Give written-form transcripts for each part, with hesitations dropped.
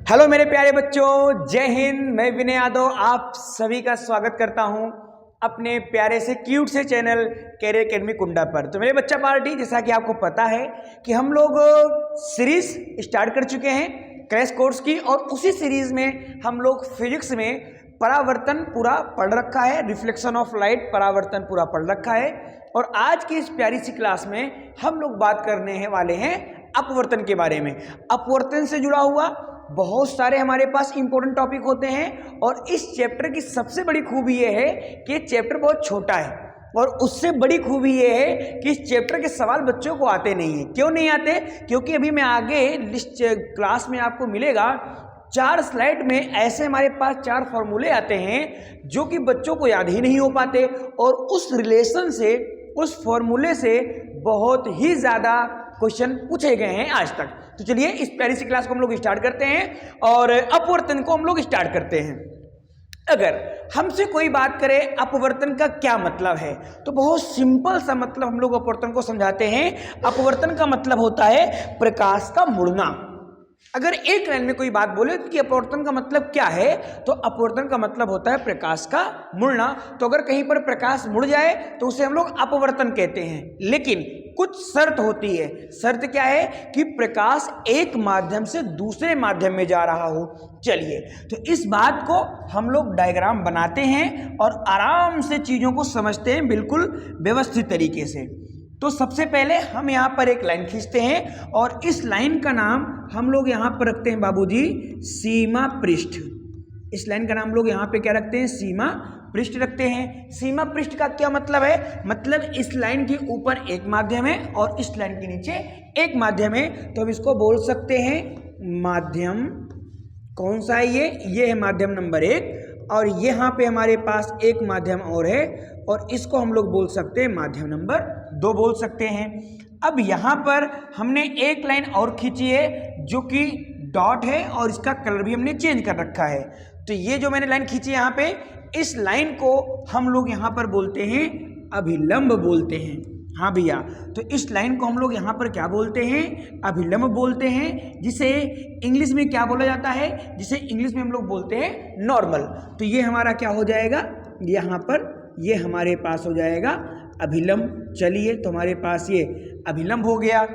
Hello मेरे प्यारे बच्चों, जय हिंद। मैं विनय यादव आप सभी का स्वागत करता हूं अपने प्यारे से क्यूट से चैनल कैरियर एकेडमी कुंडा पर। तो मेरे बच्चा पार्टी, जैसा कि आपको पता है कि हम लोग सीरीज स्टार्ट कर चुके हैं क्रैश कोर्स की, और उसी सीरीज में हम लोग फिजिक्स में परावर्तन पूरा पढ़ रखा है, रिफ्लेक्शन ऑफ लाइट परावर्तन पूरा पढ़ रखा है। और आज की इस प्यारी सी क्लास में हम लोग बात करने वाले हैं अपवर्तन के बारे में। अपवर्तन से जुड़ा हुआ बहुत सारे हमारे पास इंपॉर्टेंट टॉपिक होते हैं, और इस चैप्टर की सबसे बड़ी खूबी यह है कि ये चैप्टर बहुत छोटा है, और उससे बड़ी खूबी ये है कि इस चैप्टर के सवाल बच्चों को आते नहीं हैं। क्यों नहीं आते? क्योंकि अभी मैं आगे इस क्लास में आपको मिलेगा 4 स्लाइड में ऐसे हमारे पास 4 फॉर्मूले आते हैं जो कि बच्चों को याद ही नहीं हो पाते, और उस रिलेशन से, उस फॉर्मूले से बहुत ही ज़्यादा क्वेश्चन पूछे गए हैं आज तक। तो चलिए इस प्यारी सी क्लास को हम लोग स्टार्ट करते हैं और अपवर्तन को हम लोग स्टार्ट करते हैं। अगर हमसे कोई बात करे अपवर्तन का क्या मतलब है, तो बहुत सिंपल सा मतलब हम लोग अपवर्तन को समझाते हैं। अपवर्तन का मतलब होता है प्रकाश का मुड़ना। अगर एक लाइन में कोई बात बोले कि अपवर्तन का मतलब क्या है, तो अपवर्तन का मतलब होता है प्रकाश का मुड़ना। तो अगर कहीं पर प्रकाश मुड़ जाए तो उसे हम लोग अपवर्तन कहते हैं, लेकिन कुछ शर्त होती है। शर्त क्या है? कि प्रकाश एक माध्यम से दूसरे माध्यम में जा रहा हो। चलिए, तो इस बात को हम लोग डायग्राम बनाते हैं और आराम से चीज़ों को समझते हैं बिल्कुल व्यवस्थित तरीके से। तो सबसे पहले हम यहाँ पर एक लाइन खींचते हैं, और इस लाइन का नाम हम लोग यहाँ पर रखते हैं बाबूजी सीमा पृष्ठ। इस लाइन का नाम लोग यहाँ पे क्या रखते हैं? सीमा पृष्ठ रखते हैं। सीमा पृष्ठ का क्या मतलब है? मतलब इस लाइन के ऊपर एक माध्यम है और इस लाइन के नीचे एक माध्यम है, तो हम इसको बोल सकते हैं माध्यम। कौन सा है ये है माध्यम नंबर 1, और यहाँ पे हमारे पास एक माध्यम और है, और इसको हम लोग बोल सकते हैं माध्यम नंबर 2 बोल सकते हैं। अब यहाँ पर हमने एक लाइन और खींची है जो कि डॉट है, और इसका कलर भी हमने चेंज कर रखा है। तो ये जो मैंने लाइन खींची यहाँ पे, इस लाइन को हम लोग यहाँ पर बोलते हैं अभिलंब बोलते हैं। हाँ भैया, तो इस लाइन को हम लोग यहाँ पर क्या बोलते हैं? अभिलंब बोलते हैं, जिसे इंग्लिश में क्या बोला जाता है? जिसे इंग्लिश में हम लोग बोलते हैं नॉर्मल। तो ये हमारा क्या हो जाएगा? यहाँ पर ये हमारे पास हो जाएगा अभिलंब। चलिए, तो हमारे पास ये अभिलंब हो गया।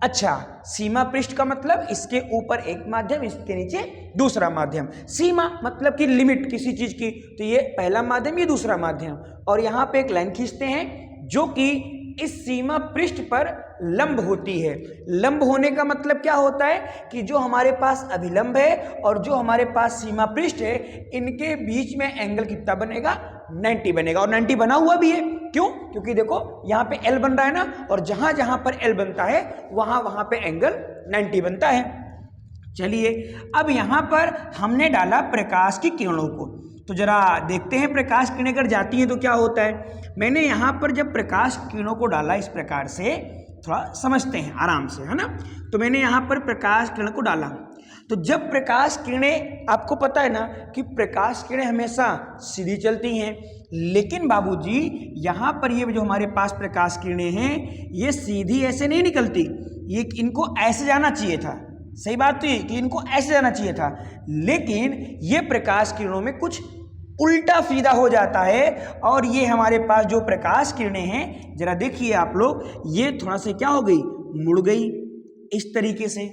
अच्छा, सीमा पृष्ठ का मतलब इसके ऊपर एक माध्यम, इसके नीचे दूसरा माध्यम। सीमा मतलब कि लिमिट किसी चीज की, तो ये पहला माध्यम, ये दूसरा माध्यम। और यहाँ पे एक लाइन खींचते हैं जो कि इस सीमा पृष्ठ पर लंब होती है। लंब होने का मतलब क्या होता है? कि जो हमारे पास अभिलंब है और जो हमारे पास सीमा पृष्ठ है, इनके बीच में एंगल कितना बनेगा? 90 बनेगा। और 90 बना हुआ भी है। क्यों? क्योंकि देखो यहाँ पे L बन रहा है ना, और जहां जहां पर L बनता है वहां पे एंगल 90 बनता है। चलिए, अब यहाँ पर हमने डाला प्रकाश की किरणों को, तो जरा देखते हैं प्रकाश किरणें अगर जाती हैं तो क्या होता है। मैंने यहाँ पर जब प्रकाश किरणों को डाला इस प्रकार से, थोड़ा समझते हैं आराम से, है ना। तो मैंने यहाँ पर प्रकाश किरण को डाला, तो जब प्रकाश किरणें, आपको पता है ना कि प्रकाश किरणें हमेशा सीधी चलती हैं, लेकिन बाबूजी यहाँ पर ये जो हमारे पास प्रकाश किरणें हैं, ये सीधी ऐसे नहीं निकलती, ये इनको ऐसे जाना चाहिए था। सही बात तो ये कि इनको ऐसे जाना चाहिए था, लेकिन ये प्रकाश किरणों में कुछ उल्टा सीधा हो जाता है। और ये हमारे पास जो प्रकाश किरणें हैं, जरा देखिए आप लोग, ये थोड़ा सा क्या हो गई? मुड़ गई इस तरीके से।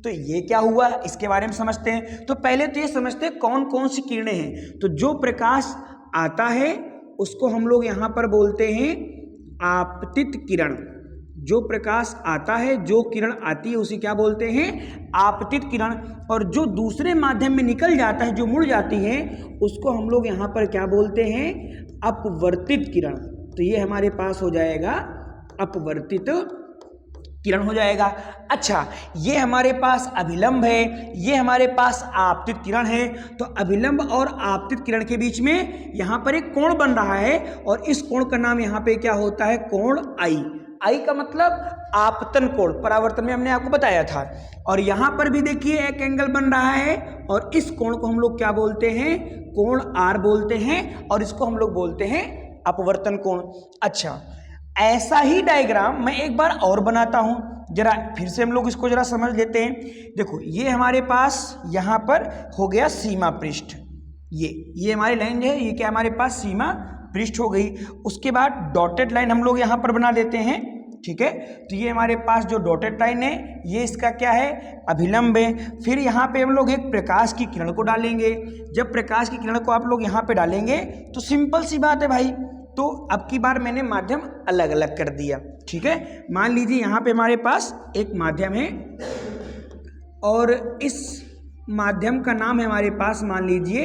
तो ये क्या हुआ, इसके बारे में समझते हैं। तो पहले तो ये समझते हैं कौन कौन सी किरणें हैं। तो जो प्रकाश आता है उसको हम लोग यहाँ पर बोलते हैं आपतित किरण। जो प्रकाश आता है, जो किरण आती है, उसे क्या बोलते हैं? आपतित किरण। और जो दूसरे माध्यम में निकल जाता है, जो मुड़ जाती है, उसको हम लोग यहाँ पर क्या बोलते हैं? अपवर्तित किरण। तो ये हमारे पास हो जाएगा अपवर्तित किरण हो जाएगा। अच्छा, ये हमारे पास अभिलंब है, ये हमारे पास आपतित किरण है। तो अभिलंब और आपतित किरण के बीच में यहाँ पर एक कोण बन रहा है, और इस कोण का नाम यहाँ पे क्या होता है? कोण आई। आई का मतलब आपतन कोण, परावर्तन में हमने आपको बताया था। और यहाँ पर भी देखिए एक एंगल बन रहा है, और इस कोण को हम लोग क्या बोलते हैं? कोण आर बोलते हैं, और इसको हम लोग बोलते हैं अपवर्तन कोण। अच्छा, ऐसा ही डायग्राम मैं एक बार और बनाता हूं। जरा फिर से हम लोग इसको जरा समझ लेते हैं। देखो ये हमारे पास यहाँ पर हो गया सीमा पृष्ठ, ये हमारी लाइन है, ये क्या हमारे पास सीमा पृष्ठ हो गई। उसके बाद डॉटेड लाइन हम लोग यहाँ पर बना देते हैं, ठीक है। तो ये हमारे पास जो डॉटेड लाइन है ये इसका क्या है, अभिलंब है। फिर यहाँ पे हम लोग एक प्रकाश की किरण को डालेंगे। जब प्रकाश की किरण को आप लोग यहाँ पे डालेंगे तो सिंपल सी बात है भाई, तो अब की बार मैंने माध्यम अलग अलग कर दिया, ठीक है। मान लीजिए यहाँ पे हमारे पास एक माध्यम है और इस माध्यम का नाम है हमारे पास मान लीजिए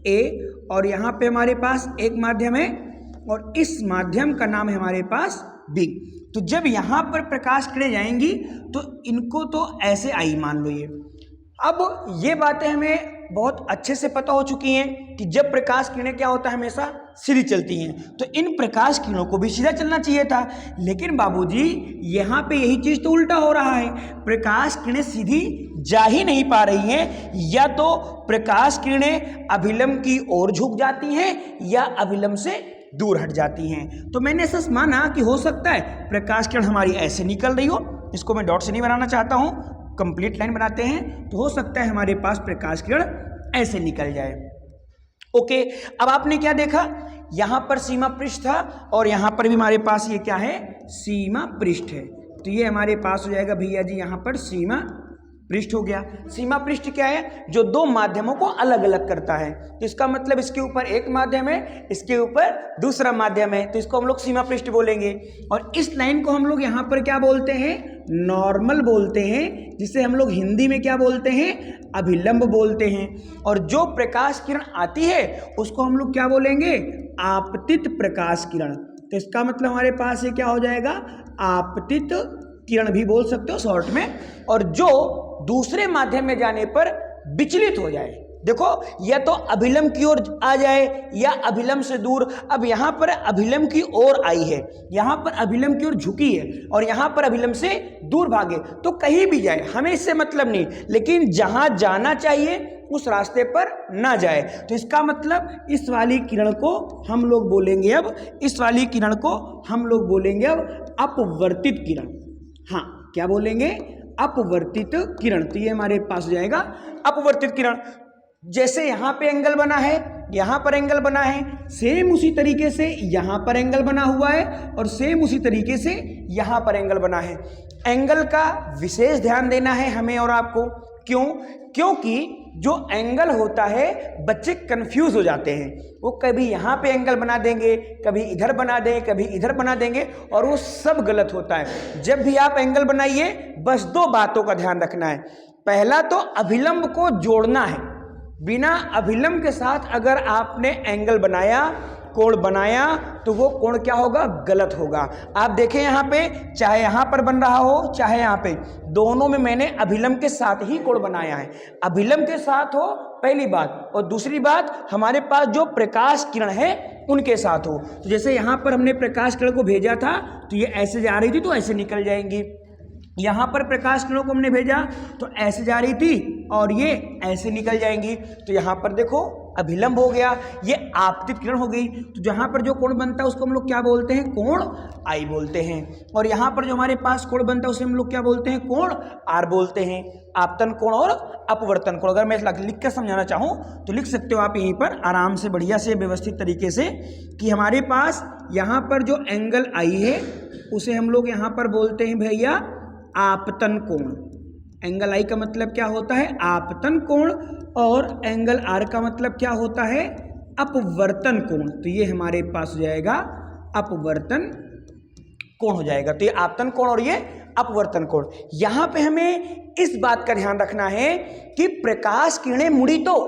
ए, और यहाँ पे हमारे पास एक माध्यम है और इस माध्यम का नाम है हमारे पास बी। तो जब यहाँ पर प्रकाश किरणें जाएंगी तो इनको तो ऐसे आई मान लो ये। अब ये बातें हमें बहुत अच्छे से पता हो चुकी हैं कि जब प्रकाश किरणें क्या होता है हमेशा सीधी चलती हैं, तो इन प्रकाश किरणों को भी सीधा चलना चाहिए था। लेकिन बाबूजी यहाँ पे यही चीज तो उल्टा हो रहा है, प्रकाश किरणें सीधी जा ही नहीं पा रही हैं, या तो प्रकाश किरणें अभिलंब की ओर झुक जाती हैं या अभिलंब से दूर हट जाती हैं। तो मैंने ऐसा माना कि हो सकता है प्रकाश किरण हमारी ऐसे निकल रही हो, इसको मैं डॉट से नहीं बनाना चाहता हूं, कंप्लीट लाइन बनाते हैं, तो हो सकता है हमारे पास प्रकाश किरण ऐसे निकल जाए। ओके, अब आपने क्या देखा, यहां पर सीमा पृष्ठ था और यहां पर भी हमारे पास ये क्या है, सीमा पृष्ठ है। तो ये हमारे पास हो जाएगा भैया जी यहां पर सीमा पृष्ठ हो गया। सीमा पृष्ठ क्या है, जो दो माध्यमों को अलग अलग करता है। तो इसका मतलब इसके ऊपर एक माध्यम है, इसके ऊपर दूसरा माध्यम है, तो इसको हम लोग सीमा पृष्ठ बोलेंगे। और इस लाइन को हम लोग यहाँ पर क्या बोलते हैं, नॉर्मल बोलते हैं, जिसे हम लोग हिंदी में क्या बोलते हैं, अभिलंब बोलते हैं। और जो प्रकाश किरण आती है उसको हम लोग क्या बोलेंगे, आपतित प्रकाश किरण। तो इसका मतलब हमारे पास ये क्या हो जाएगा, आपतित किरण भी बोल सकते हो शॉर्ट में। और जो दूसरे माध्यम में जाने पर विचलित हो जाए, देखो या तो अभिलंब की ओर आ जाए या अभिलंब से दूर। अब यहाँ पर अभिलंब की ओर आई है, यहाँ पर अभिलंब की ओर झुकी है और यहाँ पर अभिलंब से दूर भागे, तो कहीं भी जाए हमें इससे मतलब नहीं, लेकिन जहाँ जाना चाहिए उस रास्ते पर ना जाए। तो इसका मतलब इस वाली किरण को हम लोग बोलेंगे, अब इस वाली किरण को हम लोग बोलेंगे अब अपवर्तित किरण। हाँ, क्या बोलेंगे, अपवर्तित किरण। तो ये हमारे पास हो जाएगा अपवर्तित किरण। जैसे यहाँ पे एंगल बना है, यहाँ पर एंगल बना है, सेम उसी तरीके से यहाँ पर एंगल बना हुआ है और सेम उसी तरीके से यहाँ पर एंगल बना है। एंगल का विशेष ध्यान देना है हमें और आपको। क्यों? क्योंकि जो एंगल होता है बच्चे कंफ्यूज हो जाते हैं, वो कभी यहाँ पे एंगल बना देंगे, कभी इधर बना देंगे, कभी इधर बना देंगे, और वो सब गलत होता है। जब भी आप एंगल बनाइए बस दो बातों का ध्यान रखना है। पहला तो अभिलंब को जोड़ना है, बिना अभिलंब के साथ अगर आपने एंगल बनाया, कोण बनाया, तो वो कोण क्या होगा, गलत होगा। आप देखें यहाँ पे, चाहे यहाँ पर बन रहा हो चाहे यहाँ पे, दोनों में मैंने अभिलंब के साथ ही कोण बनाया है। अभिलंब के साथ हो पहली बात, और दूसरी बात हमारे पास जो प्रकाश किरण है उनके साथ हो। तो जैसे यहाँ पर हमने प्रकाश किरण को भेजा था तो ये ऐसे जा रही थी तो ऐसे निकल जाएंगी, यहाँ पर प्रकाश किरणों को हमने भेजा तो ऐसे जा रही थी और ये ऐसे निकल जाएंगी। तो यहाँ पर देखो अभिलंब हो गया, ये आपतित किरण हो गई। तो जहाँ पर जो कोण बनता है उसको हम लोग क्या बोलते हैं, कोण आई बोलते हैं। और यहाँ पर जो हमारे पास कोण बनता है उसे हम लोग क्या बोलते हैं, कोण आर बोलते हैं। आपतन कोण और अपवर्तन कोण। अगर मैं लिख कर समझाना चाहूँ तो लिख सकते हो आप यहीं पर आराम से, बढ़िया से, व्यवस्थित तरीके से, कि हमारे पास यहाँ पर जो एंगल आई है उसे हम लोग यहाँ पर बोलते हैं भैया आपतन कोण। एंगल आई का मतलब क्या होता है, आपतन कोण, और एंगल आर का मतलब क्या होता है, अपवर्तन कोण। तो ये हमारे पास हो जाएगा अपवर्तन कोण हो जाएगा। तो ये आपतन कोण और ये अपवर्तन कोण। यहां पे हमें इस बात का ध्यान रखना है कि प्रकाश किरणें मुड़ी तो,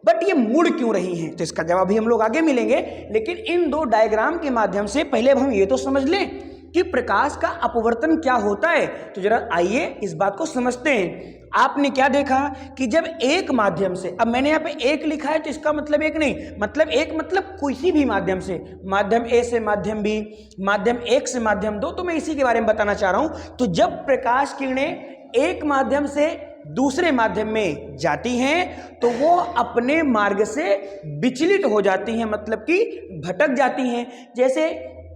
बट ये मुड़ क्यों रही हैं, तो इसका जवाब भी हम लोग आगे मिलेंगे। लेकिन इन दो डायग्राम के माध्यम से पहले अब हम ये तो समझ लें कि प्रकाश का अपवर्तन क्या होता है। तो जरा आइए इस बात को समझते हैं। आपने क्या देखा कि जब एक माध्यम से, अब मैंने यहाँ पे एक लिखा है तो इसका मतलब एक नहीं, मतलब एक मतलब किसी भी माध्यम से, माध्यम ए से माध्यम बी, माध्यम एक से माध्यम दो, तो मैं इसी के बारे में बताना चाह रहा हूं। तो जब प्रकाश किरणें एक माध्यम से दूसरे माध्यम में जाती हैं तो वो अपने मार्ग से विचलित हो जाती हैं, मतलब कि भटक जाती हैं। जैसे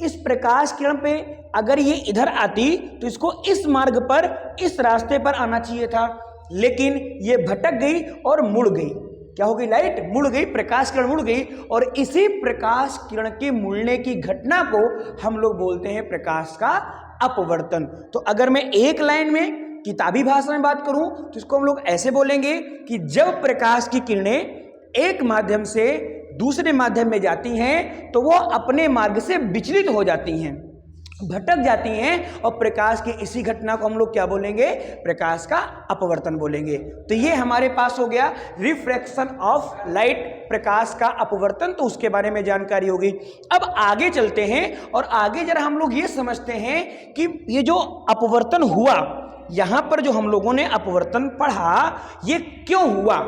इस प्रकाश किरण पे अगर ये इधर आती तो इसको इस मार्ग पर, इस रास्ते पर आना चाहिए था, लेकिन ये भटक गई और मुड़ गई। क्या हो गई? लाइट मुड़ गई, प्रकाश किरण मुड़ गई, और इसी प्रकाश किरण के मुड़ने की घटना को हम लोग बोलते हैं प्रकाश का अपवर्तन। तो अगर मैं एक लाइन में किताबी भाषा में बात करूं तो इसको हम लोग ऐसे बोलेंगे कि जब प्रकाश की किरणें एक माध्यम से दूसरे माध्यम में जाती हैं तो वो अपने मार्ग से विचलित हो जाती हैं, भटक जाती हैं, और प्रकाश की इसी घटना को हम लोग क्या बोलेंगे? प्रकाश का अपवर्तन बोलेंगे। तो ये हमारे पास हो गया रिफ्रैक्शन ऑफ लाइट, प्रकाश का अपवर्तन, तो उसके बारे में जानकारी होगी। अब आगे चलते हैं और आगे जरा हम लोग ये समझते हैं कि ये जो अपवर्तन हुआ, यहां पर जो हम लोगों ने अपवर्तन पढ़ा, ये क्यों हुआ?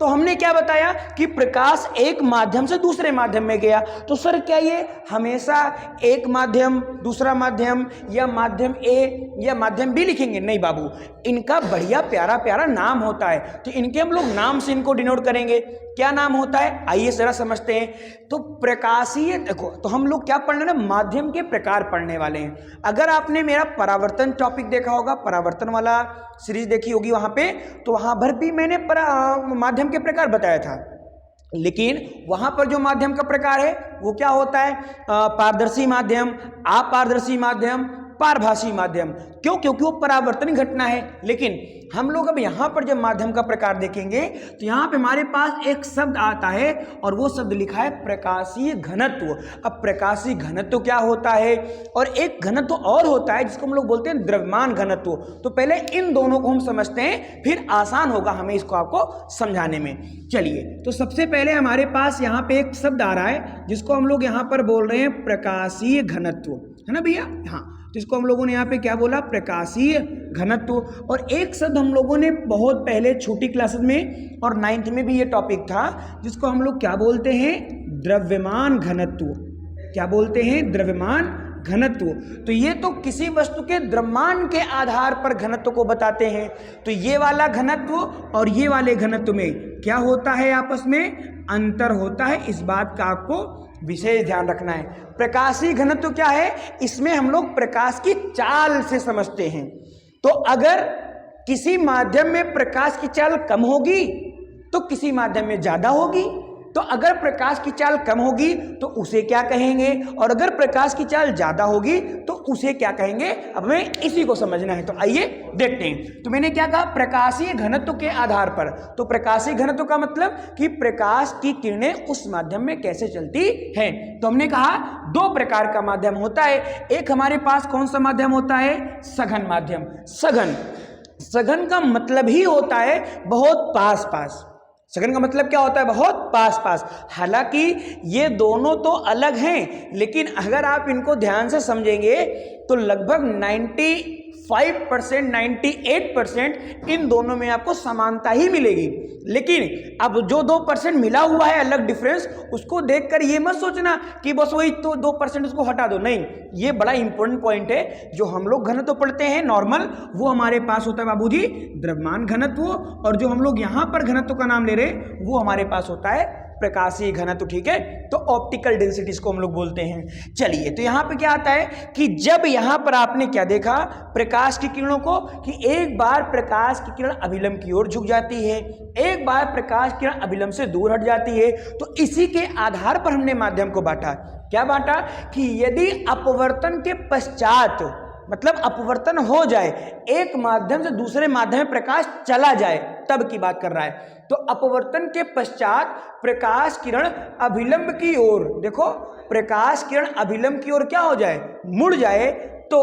तो हमने क्या बताया कि प्रकाश एक माध्यम से दूसरे माध्यम में गया। तो सर क्या ये हमेशा एक माध्यम, दूसरा माध्यम, या माध्यम ए या माध्यम बी लिखेंगे? नहीं बाबू, इनका बढ़िया प्यारा प्यारा नाम होता है, तो इनके हम लोग नाम से इनको डिनोट करेंगे। क्या नाम होता है? आइए जरा समझते हैं। तो प्रकाशीय, देखो, तो हम लोग क्या पढ़ने ना, माध्यम के प्रकार पढ़ने वाले हैं। अगर आपने मेरा परावर्तन टॉपिक देखा होगा, परावर्तन वाला सीरीज देखी होगी वहां पे, तो वहां पर भी मैंने माध्यम के प्रकार बताया था, लेकिन वहां पर जो माध्यम का प्रकार है वो क्या होता है? पारदर्शी माध्यम, अपारदर्शी माध्यम, पारभासी माध्यम। क्यों? क्योंकि वो परावर्तन घटना है। लेकिन हम लोग अब यहाँ पर जब माध्यम का प्रकार देखेंगे तो यहाँ पे हमारे पास एक शब्द आता है और वो शब्द लिखा है प्रकाशीय घनत्व। अब प्रकाशीय घनत्व क्या होता है? और एक घनत्व और होता है जिसको हम लोग बोलते हैं द्रव्यमान घनत्व। तो पहले इन दोनों को हम समझते हैं, फिर आसान होगा हमें इसको आपको समझाने में। चलिए, तो सबसे पहले हमारे पास यहाँ पे एक शब्द आ रहा है जिसको हम लोग यहाँ पर बोल रहे हैं प्रकाशीय घनत्व, है ना भैया? हाँ, तो इसको हम लोगों ने यहाँ पे क्या बोला? प्रकाशीय घनत्व। और एक शब्द हम लोगों ने बहुत पहले छोटी क्लासेस में और 9th में भी ये टॉपिक था, जिसको हम लोग क्या बोलते हैं? द्रव्यमान घनत्व। क्या बोलते हैं? द्रव्यमान घनत्व। तो ये तो किसी वस्तु के द्रव्यमान के आधार पर घनत्व को बताते हैं। तो ये वाला घनत्व और ये वाले घनत्व में क्या होता है? आपस में अंतर होता है। इस बात का आपको विशेष ध्यान रखना है। प्रकाशीय घनत्व क्या है? इसमें हम लोग प्रकाश की चाल से समझते हैं। तो अगर किसी माध्यम में प्रकाश की चाल कम होगी तो किसी माध्यम में ज्यादा होगी। तो अगर प्रकाश की चाल कम होगी तो उसे क्या कहेंगे, और अगर प्रकाश की चाल ज्यादा होगी तो उसे क्या कहेंगे? अब हमें इसी को समझना है। तो आइए देखते हैं। तो मैंने क्या कहा? प्रकाशीय घनत्व के आधार पर। तो प्रकाशीय घनत्व का मतलब कि प्रकाश की किरणें उस माध्यम में कैसे चलती हैं। तो हमने कहा दो प्रकार का माध्यम होता है। एक हमारे पास कौन सा माध्यम होता है? सघन माध्यम। सघन का मतलब ही होता है बहुत पास पास। सघन का मतलब क्या होता है? बहुत पास पास। हालांकि ये दोनों तो अलग हैं, लेकिन अगर आप इनको ध्यान से समझेंगे तो लगभग 95%, 98% इन दोनों में आपको समानता ही मिलेगी। लेकिन अब जो 2% मिला हुआ है अलग डिफरेंस, उसको देखकर ये मत सोचना कि बस वही तो 2% उसको हटा दो। नहीं, ये बड़ा इंपॉर्टेंट पॉइंट है। जो हम लोग घनत्व पढ़ते हैं नॉर्मल, वो हमारे पास होता है बाबूजी द्रव्यमान घनत्व, और जो हम लोग यहाँ पर घनत्व का नाम ले रहे हैं वो हमारे पास होता है प्रकाशीय घनत्व। ठीक है, तो ऑप्टिकल डेंसिटी इसको हम लोग बोलते हैं। चलिए, तो यहाँ पे क्या आता है कि जब यहाँ पर आपने क्या देखा प्रकाश की किरणों को, कि एक बार प्रकाश की किरण अभिलंब की ओर झुक जाती है, एक बार प्रकाश की किरण अभिलंब से दूर हट जाती है। तो इसी के आधार पर हमने माध्यम को बांटा। क्या बांटा? कि यदि अपवर्तन के पश्चात, मतलब अपवर्तन हो जाए, एक माध्यम से दूसरे माध्यम में प्रकाश चला जाए, तब की बात कर रहा है। तो अपवर्तन के पश्चात प्रकाश किरण अभिलंब की ओर, देखो प्रकाश किरण अभिलंब की ओर क्या हो जाए? मुड़ जाए। तो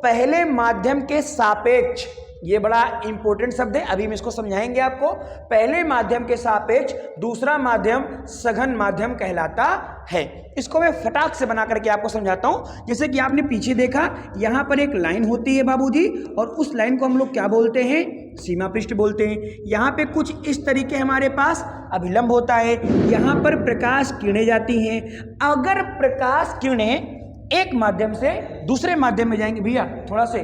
पहले माध्यम के सापेक्ष, ये बड़ा इंपॉर्टेंट शब्द है, अभी हम इसको समझाएंगे आपको। पहले माध्यम के सापेक्ष दूसरा माध्यम सघन माध्यम कहलाता है। इसको मैं फटाक से बना करके आपको समझाता हूं। जैसे कि आपने पीछे देखा, यहां पर एक लाइन होती है बाबूजी, और उस लाइन को हम लोग क्या बोलते हैं? सीमा पृष्ठ बोलते हैं। यहाँ पे कुछ इस तरीके हमारे पास अभिलंब होता है, यहाँ पर प्रकाश किरणें जाती हैं। अगर प्रकाश किरणें एक माध्यम से दूसरे माध्यम में जाएंगे, भैया थोड़ा से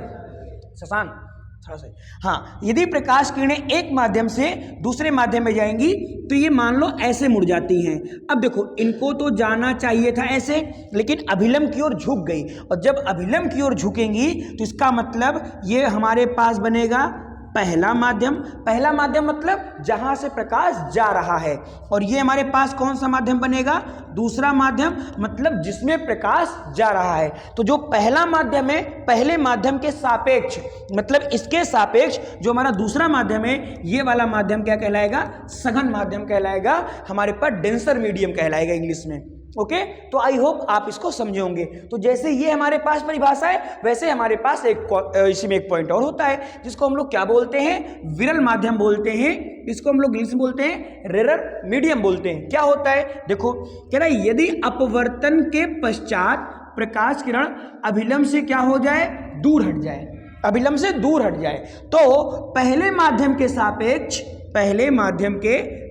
शशांक थोड़ा सा, हाँ, यदि प्रकाश किरणें एक माध्यम से दूसरे माध्यम में जाएंगी तो ये मान लो ऐसे मुड़ जाती हैं। अब देखो, इनको तो जाना चाहिए था ऐसे, लेकिन अभिलंब की ओर झुक गई, और जब अभिलंब की ओर झुकेंगी तो इसका मतलब ये हमारे पास बनेगा पहला माध्यम। पहला माध्यम मतलब जहां से प्रकाश जा रहा है, और ये हमारे पास कौन सा माध्यम बनेगा? दूसरा माध्यम, मतलब जिसमें प्रकाश जा रहा है। तो जो पहला माध्यम है, पहले माध्यम के सापेक्ष, मतलब इसके सापेक्ष जो हमारा दूसरा माध्यम है, ये वाला माध्यम क्या कहलाएगा? सघन माध्यम कहलाएगा, हमारे पास डेंसर मीडियम कहलाएगा इंग्लिश में। ओके, तो आई होप आप इसको समझे होंगे। तो जैसे ये हमारे पास परिभाषा है, वैसे हमारे पास इसी में एक पॉइंट और होता है, जिसको हम लोग क्या बोलते हैं? विरल माध्यम बोलते हैं। इसको हम लोग इंग्लिश में बोलते हैं रेरर मीडियम बोलते हैं। क्या होता है? देखो, कह रहा है यदि अपवर्तन के पश्चात प्रकाश किरण अभिलंब से क्या हो जाए? दूर हट जाए, अभिलंब से दूर हट जाए, तो पहले माध्यम के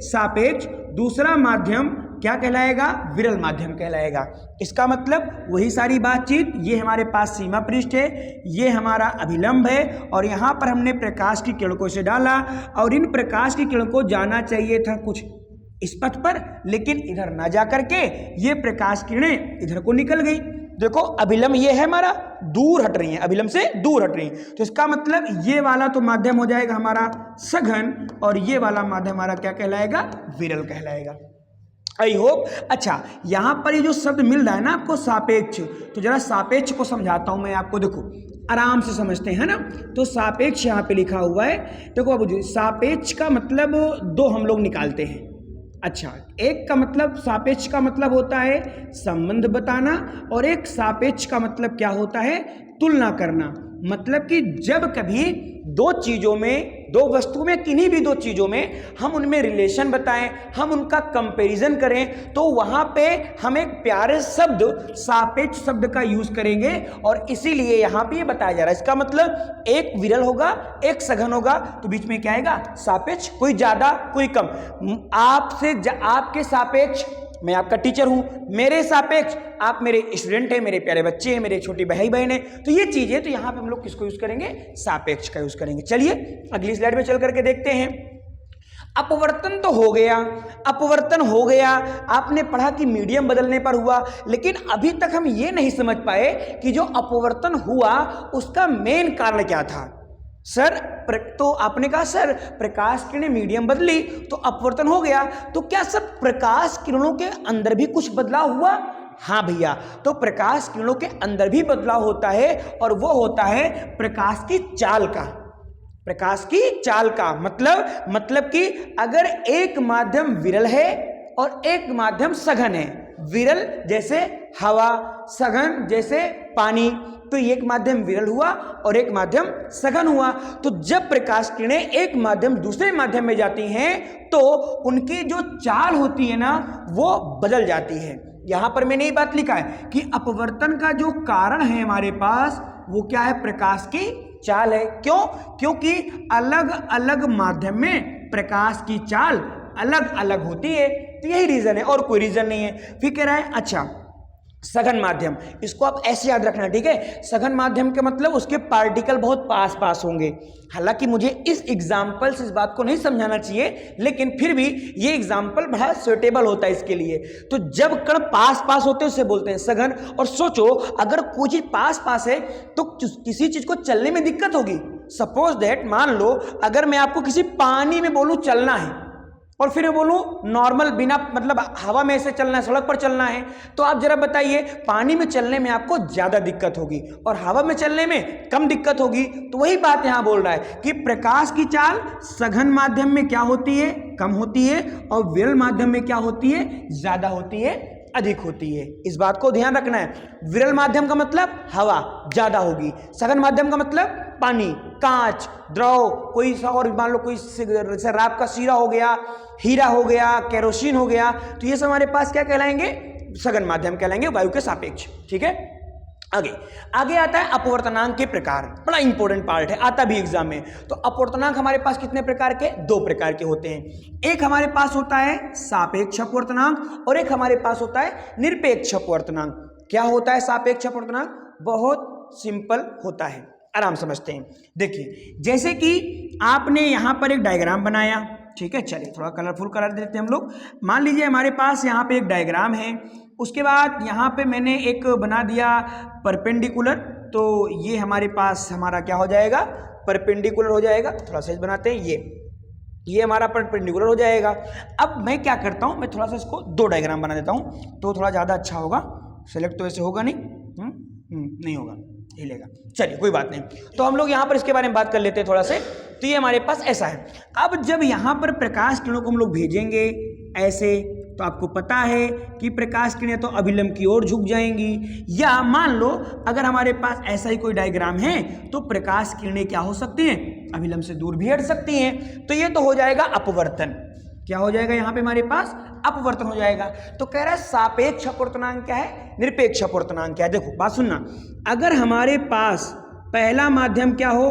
सापेक्ष दूसरा माध्यम क्या कहलाएगा? विरल माध्यम कहलाएगा। इसका मतलब वही सारी बातचीत, ये हमारे पास सीमा पृष्ठ है, ये हमारा अभिलंब है, और यहाँ पर हमने प्रकाश की किरणों को इसे डाला, और इन प्रकाश की किरणों को जाना चाहिए था कुछ इस पथ पर, लेकिन इधर ना जा करके ये प्रकाश किरणें इधर को निकल गई। देखो, अभिलंब ये है हमारा, दूर हट रही है, अभिलंब से दूर हट रही है, तो इसका मतलब ये वाला तो माध्यम हो जाएगा हमारा सघन, और ये वाला माध्यम हमारा क्या कहलाएगा? विरल कहलाएगा। I hope. अच्छा, यहाँ पर ये जो शब्द मिल रहा है ना आपको, सापेक्ष, तो जरा सापेक्ष को समझाता हूँ मैं आपको, देखो आराम से समझते हैं ना। तो सापेक्ष यहाँ पे लिखा हुआ है, देखो अब सापेक्ष का मतलब दो हम लोग निकालते हैं। अच्छा, एक का मतलब, सापेक्ष का मतलब होता है संबंध बताना, और एक सापेक्ष का मतलब क्या होता है? तुलना करना। मतलब कि जब कभी दो चीजों में, दो वस्तु में, किन्हीं भी दो चीजों में हम उनमें रिलेशन बताएं, हम उनका कंपैरिजन करें, तो वहां पे हम एक प्यारे शब्द सापेक्ष शब्द का यूज करेंगे, और इसीलिए यहां पे ये बताया जा रहा है। इसका मतलब एक विरल होगा, एक सघन होगा, तो बीच में क्या आएगा? सापेक्ष, कोई ज्यादा कोई कम। आपके सापेक्ष मैं आपका टीचर हूं, मेरे सापेक्ष आप मेरे स्टूडेंट हैं, मेरे प्यारे बच्चे हैं, मेरे छोटी भाई बहन हैं, तो ये चीज है, तो यहां पे हम लोग किसको यूज करेंगे? सापेक्ष का यूज करेंगे। चलिए अगली स्लाइड में चल करके देखते हैं। अपवर्तन तो हो गया, अपवर्तन हो गया, आपने पढ़ा कि मीडियम बदलने पर हुआ, लेकिन अभी तक हम ये नहीं समझ पाए कि जो अपवर्तन हुआ उसका मेन कारण क्या था। सर, तो आपने कहा सर प्रकाश किरणें मीडियम बदली तो अपवर्तन हो गया, तो क्या सर प्रकाश किरणों के अंदर भी कुछ बदलाव हुआ? हाँ भैया, तो प्रकाश किरणों के अंदर भी बदलाव होता है, और वो होता है प्रकाश की चाल का। प्रकाश की चाल का मतलब कि अगर एक माध्यम विरल है और एक माध्यम सघन है, विरल जैसे हवा, सघन जैसे पानी, तो एक माध्यम विरल हुआ और एक माध्यम सघन हुआ। तो जब प्रकाश किरणें एक माध्यम दूसरे माध्यम में जाती हैं तो उनकी जो चाल होती है ना, वो बदल जाती है। यहां पर मैंने ये बात लिखा है कि अपवर्तन का जो कारण है हमारे पास, वो क्या है? प्रकाश की चाल है। क्यों? क्योंकि अलग अलग माध्यम में प्रकाश की चाल अलग अलग होती है, तो यही रीजन है, और कोई रीजन नहीं है। फिर कह रहा है अच्छा सघन माध्यम, इसको आप ऐसे याद रखना, ठीक है? सघन माध्यम के मतलब उसके पार्टिकल बहुत पास पास होंगे। हालांकि मुझे इस एग्जाम्पल से इस बात को नहीं समझाना चाहिए, लेकिन फिर भी ये एग्जाम्पल बड़ा सुटेबल होता है इसके लिए। तो जब कण पास पास होते हैं उसे बोलते हैं सघन। और सोचो, अगर कोई चीज पास पास है तो किसी चीज को चलने में दिक्कत होगी। सपोज दैट, मान लो अगर मैं आपको किसी पानी में बोलूं चलना है, और फिर मैं बोलूं नॉर्मल बिना मतलब हवा में ऐसे चलना है, सड़क पर चलना है, तो आप जरा बताइए, पानी में चलने में आपको ज्यादा दिक्कत होगी और हवा में चलने में कम दिक्कत होगी। तो वही बात यहां बोल रहा है कि प्रकाश की चाल सघन माध्यम में क्या होती है? कम होती है, और विरल माध्यम में क्या होती है? ज्यादा होती है, अधिक होती है। इस बात को ध्यान रखना है। विरल माध्यम का मतलब हवा ज्यादा होगी, सघन माध्यम का मतलब पानी, कांच, द्रव, कोई सा और मान लो कोई शराब का शीरा हो गया, हीरा हो गया, केरोसिन हो गया, तो ये सब हमारे पास क्या कहलाएंगे? सघन माध्यम कहलाएंगे, वायु के सापेक्ष। ठीक है, आगे आता है अपवर्तनांक के प्रकार। बड़ा इंपॉर्टेंट पार्ट है, आता भी एग्जाम में। तो अपवर्तनांक हमारे पास कितने प्रकार के? दो प्रकार के होते हैं। एक हमारे पास होता है सापेक्ष अपवर्तनांक, और एक हमारे पास होता है निरपेक्ष अपवर्तनांक। क्या होता है सापेक्ष अपवर्तनांक? बहुत सिंपल होता है। आराम समझते हैं। देखिए जैसे कि आपने यहाँ पर एक डायग्राम बनाया, ठीक है, चलिए थोड़ा कलरफुल कलर देते हैं हम लोग। मान लीजिए हमारे पास यहाँ पे एक डायग्राम है, उसके बाद यहाँ पे मैंने एक बना दिया परपेंडिकुलर, तो ये हमारे पास हमारा क्या हो जाएगा, परपेंडिकुलर हो जाएगा। थोड़ा सा बनाते हैं, ये हमारा परपेंडिकुलर हो जाएगा। अब मैं क्या करता हूँ, मैं थोड़ा सा इसको दो डायग्राम बना देता हूँ तो थोड़ा ज़्यादा अच्छा होगा। सेलेक्ट तो ऐसे होगा नहीं, नहीं होगा, हिलेगा, चलिए कोई बात नहीं। तो हम लोग यहाँ पर इसके बारे में बात कर लेते हैं थोड़ा से। तो ये हमारे पास ऐसा है। अब जब यहाँ पर प्रकाश किरणों को हम लोग भेजेंगे ऐसे, तो आपको पता है कि प्रकाश किरणें तो अभिलंब की ओर झुक जाएंगी, या मान लो अगर हमारे पास ऐसा ही कोई डायग्राम है तो प्रकाश किरणें क्या हो सकती हैं, अभिलंब से दूर भी हट सकती हैं। तो ये तो हो जाएगा अपवर्तन। क्या हो जाएगा यहाँ पे हमारे पास, अपवर्तन हो जाएगा। तो कह रहा है सापेक्ष अपवर्तनांक क्या है, निरपेक्ष अपवर्तनांक क्या है। देखो बात सुनना, अगर हमारे पास पहला माध्यम क्या हो,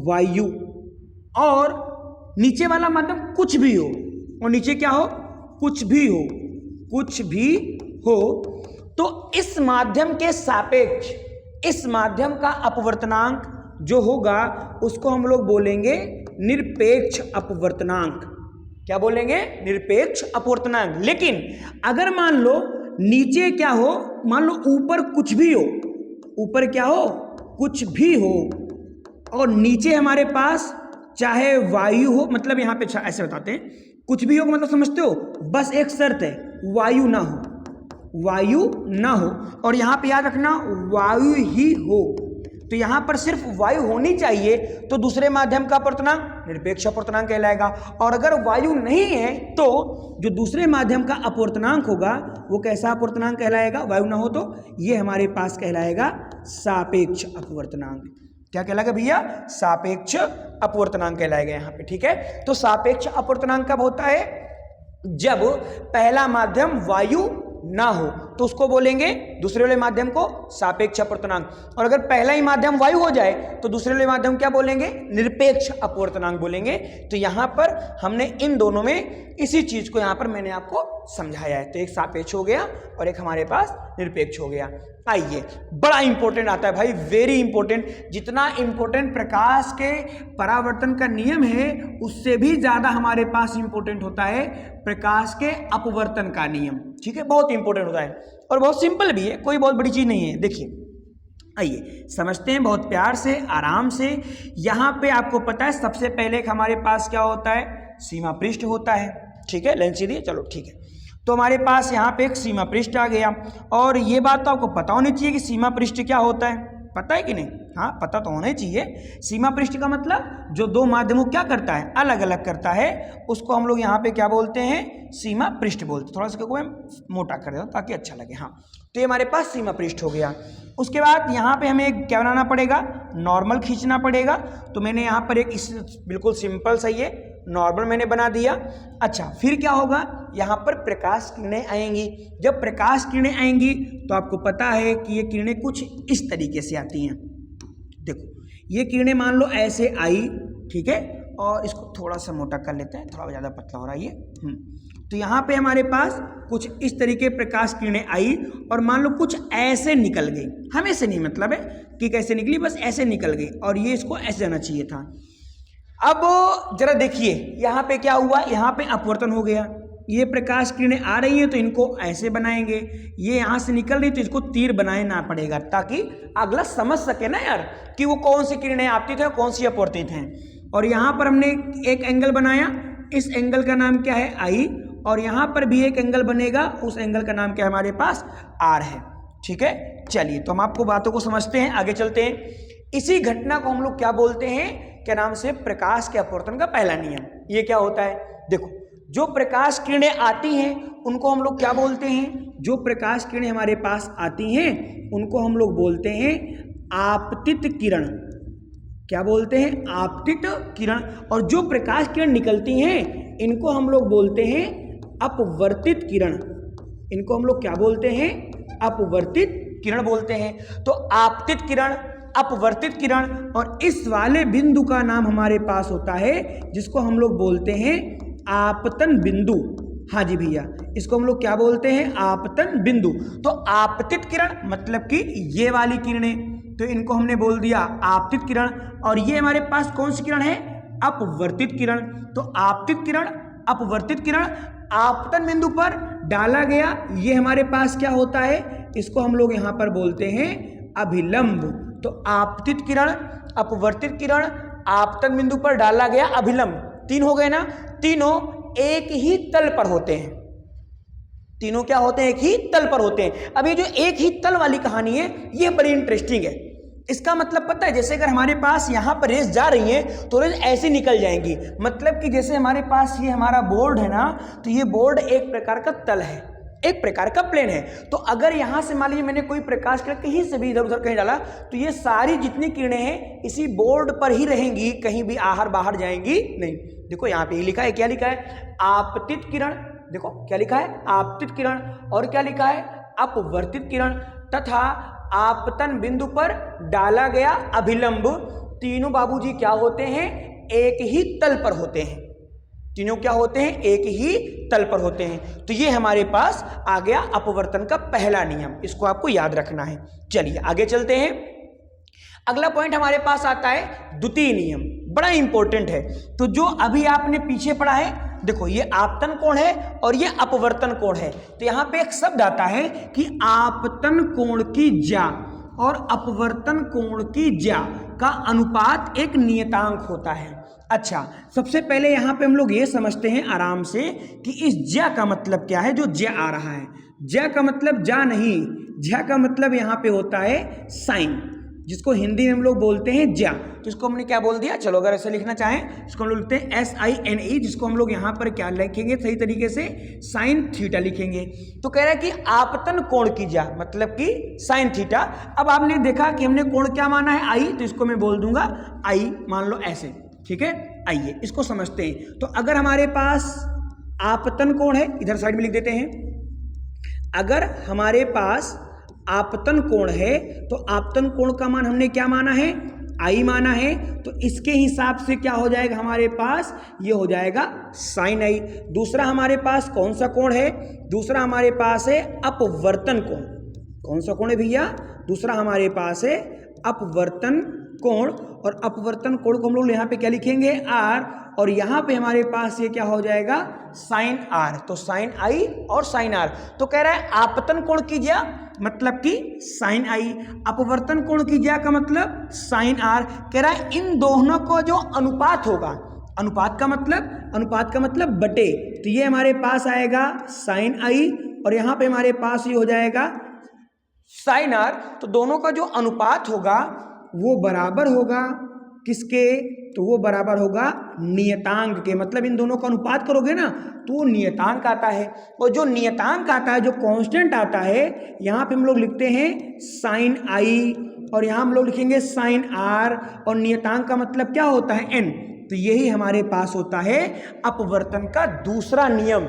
वायु, और नीचे वाला माध्यम कुछ भी हो, और नीचे क्या हो, कुछ भी हो, कुछ भी हो, तो इस माध्यम के सापेक्ष इस माध्यम का अपवर्तनांक जो होगा उसको हम लोग बोलेंगे निरपेक्ष अपवर्तनांक। क्या बोलेंगे, निरपेक्ष अपवर्तनांक। लेकिन अगर मान लो नीचे क्या हो, मान लो ऊपर कुछ भी हो, ऊपर क्या हो, कुछ भी हो, और नीचे हमारे पास चाहे वायु हो, मतलब यहाँ पे ऐसे बताते हैं, कुछ भी हो मतलब समझते हो, बस एक शर्त है, वायु ना हो, वायु ना हो, और यहाँ पे याद रखना वायु ही हो। तो यहाँ पर सिर्फ वायु होनी चाहिए, तो दूसरे माध्यम का अपवर्तनांक निरपेक्ष अपवर्तनांक कहलाएगा। और अगर वायु नहीं है तो जो दूसरे माध्यम का अपवर्तनांक होगा वो कैसा अपवर्तनांक कहलाएगा, वायु ना हो तो ये हमारे पास कहलाएगा सापेक्ष अपवर्तनांक। क्या कहलाएगा भैया, सापेक्ष अपवर्तनांक कहलाएगा यहाँ पे, ठीक है। तो सापेक्ष अपवर्तनांक कब होता है, जब पहला माध्यम वायु ना हो तो उसको बोलेंगे, दूसरे वाले माध्यम को सापेक्ष अपवर्तनांक। और अगर पहला ही माध्यम वायु हो जाए तो दूसरे वाले माध्यम क्या बोलेंगे, निरपेक्ष अपवर्तनांक बोलेंगे। तो यहाँ पर हमने इन दोनों में इसी चीज को यहाँ पर मैंने आपको समझाया है। तो एक सापेक्ष हो गया और एक हमारे पास निरपेक्ष हो गया। आइए, बड़ा इंपॉर्टेंट आता है भाई, वेरी इंपॉर्टेंट। जितना इंपॉर्टेंट प्रकाश के परावर्तन का नियम है उससे भी ज्यादा हमारे पास इंपॉर्टेंट होता है प्रकाश के अपवर्तन का नियम, ठीक है। बहुत इंपॉर्टेंट होता है और बहुत सिंपल भी है, कोई बहुत बड़ी चीज नहीं है। देखिए आइए समझते हैं बहुत प्यार से, आराम से। यहाँ पे आपको पता है सबसे पहले हमारे पास क्या होता है, सीमा पृष्ठ होता है, ठीक है। लाइन सीधी, चलो ठीक है। तो हमारे पास यहाँ पे एक सीमा पृष्ठ आ गया, और ये बात तो आपको पता होनी चाहिए कि सीमा पृष्ठ क्या होता है, पता है कि नहीं, हाँ पता तो होना ही चाहिए। सीमा पृष्ठ का मतलब जो दो माध्यमों क्या करता है, अलग अलग करता है, उसको हम लोग यहाँ पे क्या बोलते हैं, सीमा पृष्ठ बोलते हैं। थोड़ा सा को मैं मोटा कर देता हूँ ताकि अच्छा लगे। हाँ, तो ये हमारे पास सीमा पृष्ठ हो गया। उसके बाद यहाँ पे हमें क्या बनाना पड़ेगा, नॉर्मल खींचना पड़ेगा। तो मैंने यहाँ पर एक इस बिल्कुल सिंपल सा ये नॉर्मल मैंने बना दिया। अच्छा, फिर क्या होगा, यहाँ पर प्रकाश किरणें आएंगी। जब प्रकाश किरणें आएंगी तो आपको पता है कि ये किरणें कुछ इस तरीके से आती हैं। देखो ये किरणें मान लो ऐसे आई, ठीक है, और इसको थोड़ा सा मोटा कर लेते हैं, थोड़ा ज़्यादा पतला हो रहा है ये। तो यहाँ पे हमारे पास कुछ इस तरीके प्रकाश किरणें आई और मान लो कुछ ऐसे निकल गई। हमें से नहीं मतलब है कि कैसे निकली, बस ऐसे निकल गई, और ये इसको ऐसे जाना चाहिए था। अब जरा देखिए यहाँ पे क्या हुआ, यहाँ पे अपवर्तन हो गया। ये प्रकाश किरणें आ रही हैं तो इनको ऐसे बनाएंगे, ये यहाँ से निकल रही तो इसको तीर बनाना पड़ेगा ताकि अगला समझ सके ना यार कि वो कौन सी किरणें आपतित हैं और कौन सी अपवर्तित हैं। और यहाँ पर हमने एक एंगल बनाया, इस एंगल का नाम क्या है, आई, और यहाँ पर भी एक एंगल बनेगा, उस एंगल का नाम क्या है हमारे पास, आर है, ठीक है। चलिए तो हम आपको बातों को समझते हैं, आगे चलते हैं। इसी घटना को हम लोग क्या बोलते हैं, क्या नाम से, प्रकाश के अपवर्तन का पहला नियम। ये क्या होता है, देखो जो प्रकाश किरणें आती हैं उनको हम लोग क्या बोलते हैं, जो प्रकाश किरणें हमारे पास आती हैं उनको हम लोग बोलते हैं आपतित किरण। क्या बोलते हैं, आपतित किरण। और जो प्रकाश किरण निकलती हैं इनको हम लोग बोलते हैं अपवर्तित किरण। इनको हम लोग क्या बोलते हैं, अपवर्तित किरण बोलते हैं। तो आपतित किरण, अपवर्तित किरण, और इस वाले बिंदु का नाम हमारे पास होता है जिसको हम लोग बोलते हैं आपतन बिंदु। हाँ जी भैया, इसको हम लोग क्या बोलते हैं, आपतन बिंदु। तो आपतित किरण मतलब कि ये वाली किरणें, तो इनको हमने बोल दिया आपतित किरण। और ये हमारे पास कौन सी किरण है? अपवर्तित किरण। तो आपतित किरण, अपवर्तित किरण आपतन बिंदु पर डाला गया, ये हमारे पास क्या होता है? इसको हम लोग यहां पर बोलते हैं अभिलंब। तो आपतित किरण, अपवर्तित किरण, आपतन बिंदु पर डाला गया अभिलंब, तीन हो गए ना। तीनों एक ही तल पर होते हैं, तीनों क्या होते हैं? एक ही तल पर होते हैं। अब ये जो एक ही तल वाली कहानी है ये बड़ी इंटरेस्टिंग है। इसका मतलब पता है, जैसे अगर हमारे पास यहां पर रेस जा रही है तो रेस ऐसे निकल जाएंगी। मतलब कि जैसे हमारे पास ये हमारा बोर्ड है ना, तो ये बोर्ड एक प्रकार का तल है, एक प्रकार का प्लेन है। तो अगर यहां से मान लीजिए मैंने कोई प्रकाश किरण कहीं से भी इधर उधर कहीं डाला, तो ये सारी जितनी किरणें हैं इसी बोर्ड पर ही रहेंगी, कहीं भी आहार बाहर जाएंगी नहीं। देखो यहां पे लिखा है, क्या लिखा है? आपतित किरण। देखो क्या लिखा है? आपतित किरण। और क्या लिखा है? अपवर्तित किरण तथा आपतन बिंदु पर डाला गया अभिलंब, तीनों बाबूजी क्या होते हैं? एक ही तल पर होते हैं। तीनों क्या होते हैं? एक ही तल पर होते हैं। तो ये हमारे पास आ गया अपवर्तन का पहला नियम, इसको आपको याद रखना है। चलिए आगे चलते हैं। अगला पॉइंट हमारे पास आता है द्वितीय नियम, बड़ा इंपॉर्टेंट है। तो जो अभी आपने पीछे पढ़ा है, देखो ये आपतन कोण है और ये अपवर्तन कोण है। तो यहां पे एक शब्द आता है कि आपतन कोण की ज्या और अपवर्तन कोण की ज्या का अनुपात एक नियतांक होता है। अच्छा, सबसे पहले यहां पे हम लोग ये समझते हैं आराम से कि इस ज्या का मतलब क्या है। जो ज्या आ रहा है, ज्या का मतलब जा नहीं, ज्या का मतलब यहां पे होता है साइन, जिसको हिंदी में हम लोग बोलते हैं ज्या। तो इसको हमने क्या बोल दिया? चलो अगर ऐसे लिखना चाहें इसको हम लोग लिखते हैं SINE, जिसको हम लोग यहाँ पर क्या लिखेंगे सही तरीके से? साइन थीटा लिखेंगे। तो कह रहा है कि आपतन कोण की ज्या मतलब कि साइन थीटा। अब आपने देखा कि हमने कोण क्या माना है? आई, तो इसको मैं बोल दूंगा आई, मान लो ऐसे, ठीक है। आइए इसको समझते हैं। तो अगर हमारे पास आपतन कोण है, इधर साइड में लिख देते हैं, अगर हमारे पास आपतन कोण है तो आपतन कोण का मान हमने क्या माना है? आई माना है। तो इसके हिसाब से क्या हो जाएगा हमारे पास? ये हो जाएगा साइन आई। दूसरा हमारे पास कौन सा कोण है? दूसरा हमारे पास है अपवर्तन कोण। कौन सा कोण है भैया? दूसरा हमारे पास है अपवर्तन कोण। और अपवर्तन कोण को हम लोग यहाँ पे क्या लिखेंगे? आर। और यहाँ पे हमारे पास ये क्या हो जाएगा? Sine R. तो साइन आई और साइन आर। तो कह रहा है आपतन कोण की ज्या मतलब कि साइन आई, अपवर्तन कोण की ज्या का मतलब साइन आर। कह रहा है इन दोनों को जो अनुपात होगा, अनुपात का मतलब बटे, तो ये हमारे पास आएगा साइन आई और यहाँ पे हमारे पास ये हो जाएगा साइन आर। तो दोनों का जो अनुपात होगा वो बराबर होगा किसके? तो वो बराबर होगा नियतांक के। मतलब इन दोनों का अनुपात करोगे ना तो नियतांक आता है। और जो नियतांक आता है, जो कांस्टेंट आता है, यहाँ पे हम लोग लिखते हैं साइन आई और यहाँ हम लोग लिखेंगे साइन आर। और नियतांक का मतलब क्या होता है? एन। तो यही हमारे पास होता है अपवर्तन का दूसरा नियम।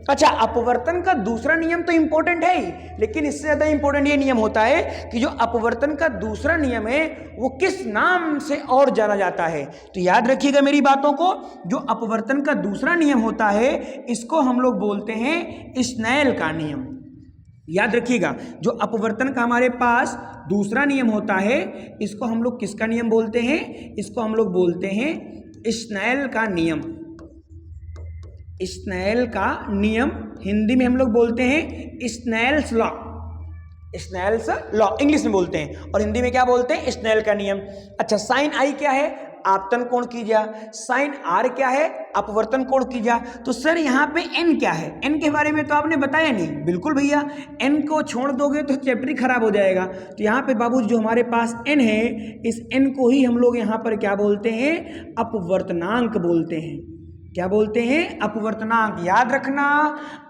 अच्छा, अपवर्तन का दूसरा नियम तो इंपॉर्टेंट है ही, लेकिन इससे ज्यादा इंपॉर्टेंट ये नियम होता है कि जो अपवर्तन का दूसरा नियम है वो किस नाम से और जाना जाता है। तो याद रखिएगा मेरी बातों को, जो अपवर्तन का दूसरा नियम होता है इसको हम लोग बोलते हैं स्नेल का नियम। याद रखिएगा, जो अपवर्तन का हमारे पास दूसरा नियम होता है इसको हम लोग किसका नियम बोलते हैं? इसको हम लोग बोलते हैं स्नेल का नियम। स्नेल का नियम हिंदी में हम लोग बोलते हैं Snell's law. Snell's law English में बोलते हैं और हिंदी में क्या बोलते हैं? स्नेल का नियम। अच्छा, साइन आई क्या है? आपतन कोण की ज्या। साइन आर क्या है? अपवर्तन कोण की ज्या। तो सर यहाँ पे एन क्या है? एन के बारे में तो आपने बताया नहीं। बिल्कुल भैया, एन को छोड़ दोगे तो चैप्टर ही खराब हो जाएगा। तो यहाँ पे बाबू जो हमारे पास एन है, इस एन को ही हम लोग यहाँ पर क्या बोलते हैं? अपवर्तनांक बोलते हैं। क्या बोलते हैं? अपवर्तनांक। याद रखना,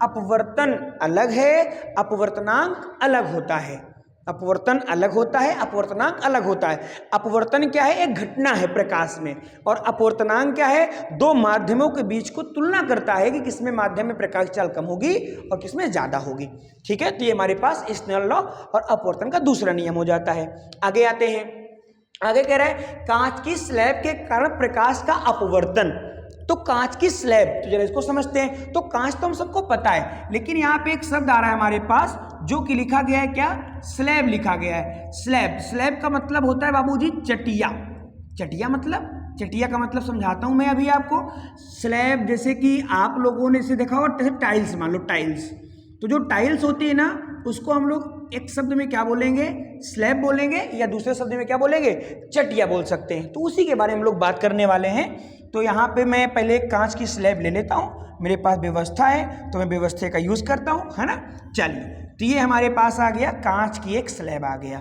अपवर्तन अलग है, अपवर्तनांक अलग होता है। अपवर्तन अलग होता है, अपवर्तनांक अलग होता है। अपवर्तन क्या है? एक घटना है प्रकाश में, और अपवर्तनांक क्या है? दो माध्यमों के बीच को तुलना करता है कि किसमें माध्यम में प्रकाश चाल कम होगी और किसमें ज्यादा होगी। ठीक है, तो ये हमारे पास स्नेल लॉ और अपवर्तन का दूसरा नियम हो जाता है। आगे आते हैं। आगे कह रहा है कांच की स्लैब के कारण प्रकाश का अपवर्तन। तो कांच की स्लैब, तो जरा इसको समझते हैं। तो कांच तो हम सबको पता है, लेकिन यहाँ पे एक शब्द आ रहा है हमारे पास जो कि लिखा गया है क्या, स्लैब लिखा गया है। स्लैब, स्लैब का मतलब होता है बाबूजी चटिया। चटिया मतलब, चटिया का मतलब समझाता हूं मैं अभी आपको। स्लैब जैसे कि आप लोगों ने इसे देखा होगा, जैसे टाइल्स, मान लो टाइल्स, तो जो टाइल्स होती है ना उसको हम लोग एक शब्द में क्या बोलेंगे, स्लैब बोलेंगे, या दूसरे शब्द में क्या बोलेंगे, चटिया बोल सकते हैं। तो उसी के बारे में हम लोग बात करने वाले हैं। तो यहाँ पे मैं पहले एक कांच की स्लैब ले लेता हूँ, मेरे पास व्यवस्था है तो मैं व्यवस्था का यूज करता हूँ, है ना। चलिए, तो ये हमारे पास आ गया, कांच की एक स्लैब आ गया,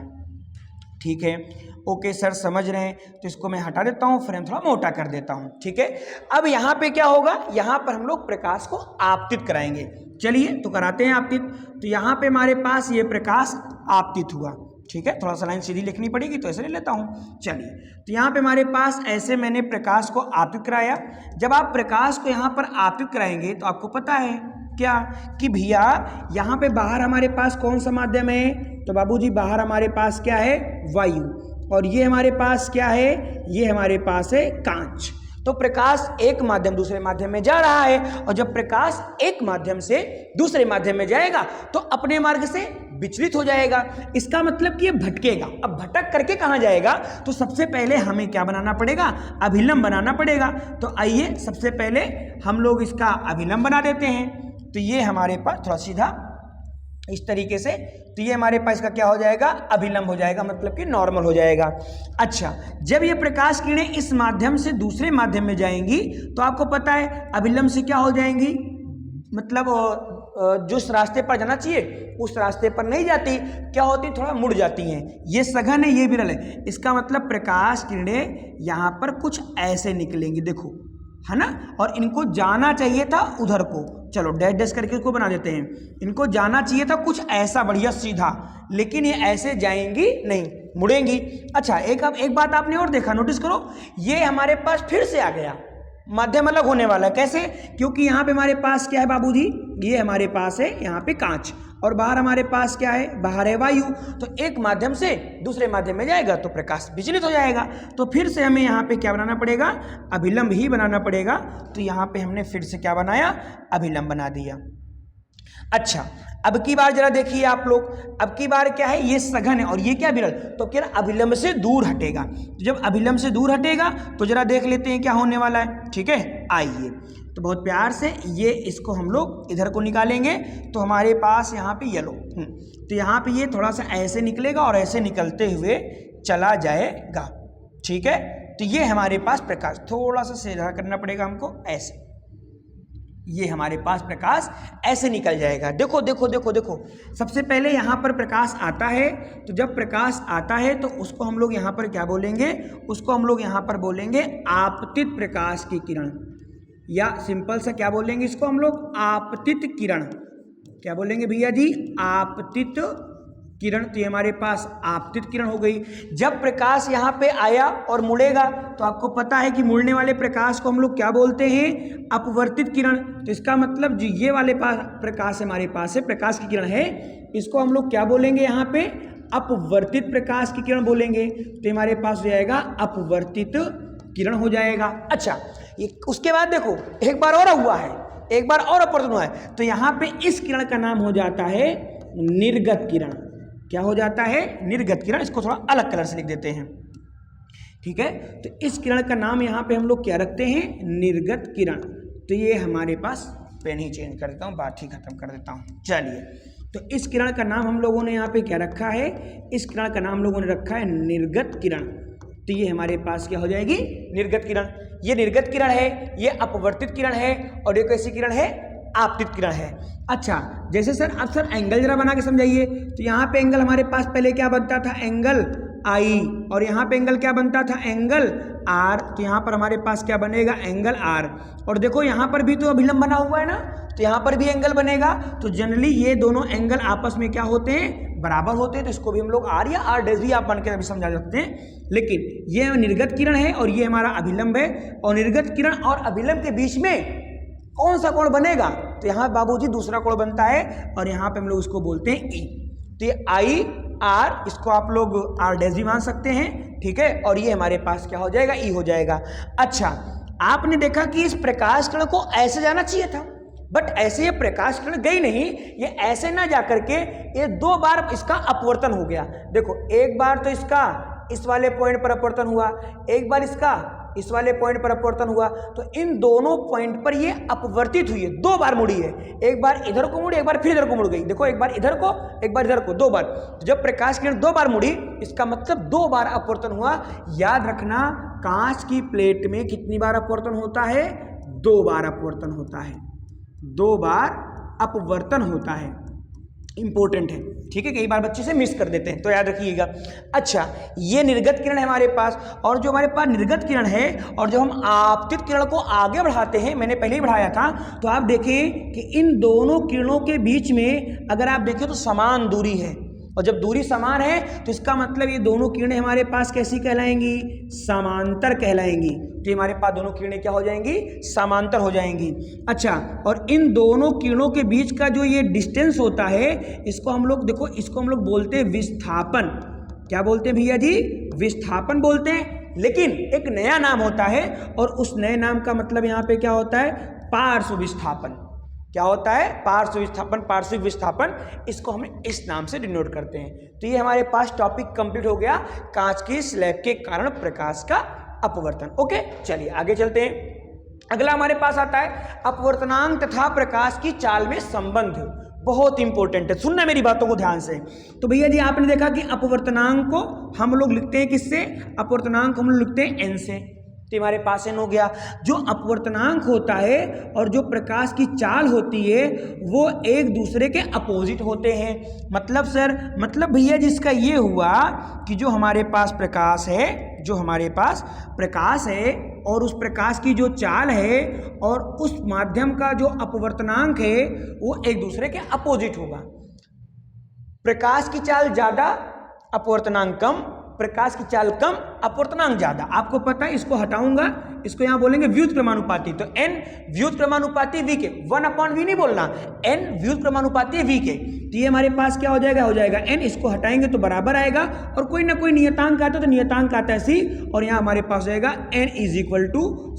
ठीक है। ओके सर, समझ रहे हैं। तो इसको मैं हटा देता हूँ, फ्रेम थोड़ा मोटा कर देता हूँ, ठीक है। अब यहाँ पे क्या होगा, यहाँ पर हम लोग प्रकाश को आपतित कराएंगे। चलिए तो कराते हैं आपतित। तो यहाँ पे हमारे पास ये प्रकाश आपतित हुआ, ठीक है। थोड़ा सा लाइन सीधी लिखनी पड़ेगी तो ऐसे ले लेता हूँ। चलिए, तो यहाँ पे हमारे पास ऐसे मैंने प्रकाश को आपतित कराया। जब आप प्रकाश को यहाँ पर आपतित कराएंगे तो आपको पता है क्या कि भैया यहाँ पे बाहर हमारे पास कौन सा माध्यम है, तो बाबूजी बाहर हमारे पास क्या है, वायु, और ये हमारे पास क्या है, ये हमारे पास है कांच। तो प्रकाश एक माध्यम दूसरे माध्यम में जा रहा है, और जब प्रकाश एक माध्यम से दूसरे माध्यम में जाएगा तो अपने मार्ग से विचलित हो जाएगा। इसका मतलब कि ये भटकेगा। अब भटक करके कहाँ जाएगा, तो सबसे पहले हमें क्या बनाना पड़ेगा, अभिलंब बनाना पड़ेगा। तो आइए सबसे पहले हम लोग इसका अभिलंब बना देते हैं। तो ये हमारे पास थोड़ा सीधा इस तरीके से, तो ये हमारे पास इसका क्या हो जाएगा, अभिलंब हो जाएगा, मतलब कि नॉर्मल हो जाएगा। अच्छा, जब ये प्रकाश किरणें इस माध्यम से दूसरे माध्यम में जाएंगी तो आपको पता है अभिलंब से क्या हो जाएंगी, मतलब जिस रास्ते पर जाना चाहिए उस रास्ते पर नहीं जाती, क्या होती, थोड़ा मुड़ जाती हैं। ये सघन है, ये विरल है। इसका मतलब प्रकाश किरणें यहाँ पर कुछ ऐसे निकलेंगी, देखो, है ना। और इनको जाना चाहिए था उधर को, चलो डैश डैश करके इसको बना देते हैं। इनको जाना चाहिए था कुछ ऐसा बढ़िया सीधा, लेकिन ये ऐसे जाएंगी नहीं, मुड़ेंगी। अच्छा, एक बात आपने और देखा, नोटिस करो, ये हमारे पास फिर से आ गया, माध्यम अलग होने वाला है। कैसे, क्योंकि यहाँ पे हमारे पास क्या है बाबूजी, ये हमारे पास है यहाँ पे कांच, और बाहर हमारे पास क्या है, बाहर है वायु। तो एक माध्यम से दूसरे माध्यम में जाएगा तो प्रकाश विचलित हो जाएगा। तो फिर से हमें यहाँ पे क्या बनाना पड़ेगा, अभिलंब ही बनाना पड़ेगा। तो यहाँ पे हमने फिर से क्या बनाया, अभिलंब बना दिया। अच्छा, अब की बार जरा देखिए आप लोग, अब की बार क्या है, ये सघन है और ये क्या विरल, तो क्या अभिलंब से दूर हटेगा। तो जब अभिलंब से दूर हटेगा तो जरा देख लेते हैं क्या होने वाला है, ठीक है। आइए, तो बहुत प्यार से ये इसको हम लोग इधर को निकालेंगे, तो हमारे पास यहाँ पे येलो, तो यहाँ पे ये थोड़ा सा ऐसे निकलेगा और ऐसे निकलते हुए चला जाएगा, ठीक है। तो ये हमारे पास प्रकाश, थोड़ा सा सीधा करना पड़ेगा हमको, ऐसे, ये हमारे पास प्रकाश ऐसे निकल जाएगा। देखो देखो देखो देखो, सबसे पहले यहाँ पर प्रकाश आता है, तो जब प्रकाश आता है तो उसको हम लोग यहाँ पर क्या बोलेंगे, उसको हम लोग यहाँ पर बोलेंगे आपतित प्रकाश की किरण, या सिंपल सा क्या बोलेंगे इसको हम लोग, आपतित किरण। क्या बोलेंगे भैया जी, आपतित किरण। तो ये हमारे पास आपतित किरण हो गई। जब प्रकाश यहाँ पे आया और मुड़ेगा तो आपको पता है कि मुड़ने वाले प्रकाश को हम लोग क्या बोलते हैं, अपवर्तित किरण। तो इसका मतलब जो ये वाले पास प्रकाश हमारे पास है, प्रकाश की किरण है, इसको हम लोग क्या बोलेंगे, यहाँ पे अपवर्तित प्रकाश की किरण बोलेंगे। तो हमारे पास हो जाएगा अपवर्तित किरण हो जाएगा। अच्छा, ये उसके बाद देखो एक बार और हुआ है, एक बार और अपवर्तन हुआ है, तो यहाँ पे इस किरण का नाम हो जाता है निर्गत किरण। क्या हो जाता है, निर्गत किरण। इसको थोड़ा अलग कलर से लिख देते हैं, ठीक है। तो इस किरण का नाम यहाँ पे हम लोग क्या रखते हैं, निर्गत किरण। तो ये हमारे पास, पेन ही चेंज कर देता हूँ, बात ही खत्म कर देता हूँ। चलिए, तो इस किरण का नाम हम लोगों ने यहाँ पे क्या रखा है, इस किरण का नाम हम लोगों ने रखा है निर्गत किरण। तो ये हमारे पास क्या हो जाएगी, निर्गत किरण। ये निर्गत किरण है, ये अपवर्तित किरण है, और ये कैसी किरण है, आपतित किरण है। अच्छा, जैसे सर अब सर एंगल जरा बना के समझाइए। तो यहाँ पे एंगल हमारे पास पहले क्या बनता था, एंगल आई, और यहाँ पे एंगल क्या बनता था, एंगल आर। तो यहाँ पर हमारे पास क्या बनेगा, एंगल आर। और देखो यहाँ पर भी तो अभिलंब बना हुआ है ना, तो यहाँ पर भी एंगल बनेगा। तो जनरली ये दोनों एंगल आपस में क्या होते हैं, बराबर होते हैं। तो इसको भी हम लोग आर या आर डैश भी आप बन के अभी समझा सकते हैं। लेकिन ये निर्गत किरण है और ये हमारा अभिलंब है, और निर्गत किरण और अभिलंब के बीच में कौन सा कोण बनेगा, तो यहाँ बाबूजी दूसरा कोण बनता है, और यहाँ पे हम लोग उसको बोलते हैं ई। तो ये आई आर, इसको आप लोग आर डैश भी मान सकते हैं, ठीक है। और ये हमारे पास क्या हो जाएगा, ई हो जाएगा। अच्छा, आपने देखा कि इस प्रकाश किरण को ऐसे जाना चाहिए था, बट ऐसे ये प्रकाश किरण गई नहीं, ये ऐसे ना जाकर के ये 2 बार इसका अपवर्तन हो गया। देखो, एक बार तो इसका इस वाले पॉइंट पर अपवर्तन हुआ, एक बार इसका इस वाले पॉइंट पर अपवर्तन हुआ, तो इन दोनों पॉइंट पर ये अपवर्तित हुई है, 2 बार मुड़ी है। एक बार इधर को मुड़ी, एक बार फिर इधर को मुड़ गई। देखो, एक बार इधर को, एक बार इधर को, 2 बार। तो जब प्रकाश किरण 2 बार मुड़ी, इसका मतलब 2 बार अपवर्तन हुआ। याद रखना, कांच की प्लेट में कितनी बार अपवर्तन होता है? 2 बार अपवर्तन होता है, 2 बार अपवर्तन होता है। इंपॉर्टेंट है, ठीक है, कई बार बच्चे से मिस कर देते हैं, तो याद रखिएगा। अच्छा, ये निर्गत किरण है हमारे पास, और जो हमारे पास निर्गत किरण है और जब हम आपतित किरण को आगे बढ़ाते हैं, मैंने पहले ही बढ़ाया था, तो आप देखें कि इन दोनों किरणों के बीच में अगर आप देखें तो समान दूरी है, और जब दूरी समान है तो इसका मतलब ये दोनों किरणें हमारे पास कैसी कहलाएंगी? समांतर कहलाएंगी। तो हमारे पास दोनों किरणें क्या हो जाएंगी? समांतर हो जाएंगी। अच्छा, और इन दोनों किरणों के बीच का जो ये डिस्टेंस होता है, इसको हम लोग देखो, इसको हम लोग बोलते हैं विस्थापन। क्या बोलते हैं भैया जी? विस्थापन बोलते हैं। लेकिन एक नया नाम होता है, और उस नए नाम का मतलब यहाँ पे क्या होता है? पार्श्व विस्थापन। क्या होता है? पार्श्व विस्थापन, पार्श्विक विस्थापन, इसको हम इस नाम से डिनोट करते हैं। तो ये हमारे पास टॉपिक कंप्लीट हो गया, कांच की स्लैब के कारण प्रकाश का अपवर्तन। ओके, चलिए आगे चलते हैं। अगला हमारे पास आता है अपवर्तनांक तथा प्रकाश की चाल में संबंध। बहुत इंपॉर्टेंट है, सुनना मेरी बातों को ध्यान से। तो भैया जी, आपने देखा कि अपवर्तनांक को हम लोग लिखते हैं किससे? अपवर्तनांक हम लोग लिखते हैं n से। तो हमारे पास n हो गया। जो अपवर्तनांक होता है और जो प्रकाश की चाल होती है, वो एक दूसरे के अपोजिट होते हैं। मतलब सर, मतलब भैया जिसका ये हुआ कि जो हमारे पास प्रकाश है, जो हमारे पास प्रकाश है और उस प्रकाश की जो चाल है और उस माध्यम का जो अपवर्तनांक है, वो एक दूसरे के अपोजिट होगा। प्रकाश की चाल ज्यादा, अपवर्तनांक कम, प्रकाश की चाल कम, अपवर्तनांक ज्यादा। आपको पता है, इसको हटाऊंगा, इसको यहां बोलेंगे व्युत्क्रमानुपाती। तो n व्युत्क्रमानुपाती v के, 1/v नहीं बोलना, n व्युत्क्रमानुपाती v के। तो ये हमारे पास क्या हो जाएगा? हो जाएगा n, इसको हटाएंगे तो बराबर आएगा, और कोई ना कोई नियतांक आता है तो नियतांक आता है c, और यहां हमारे पास हो जाएगा n =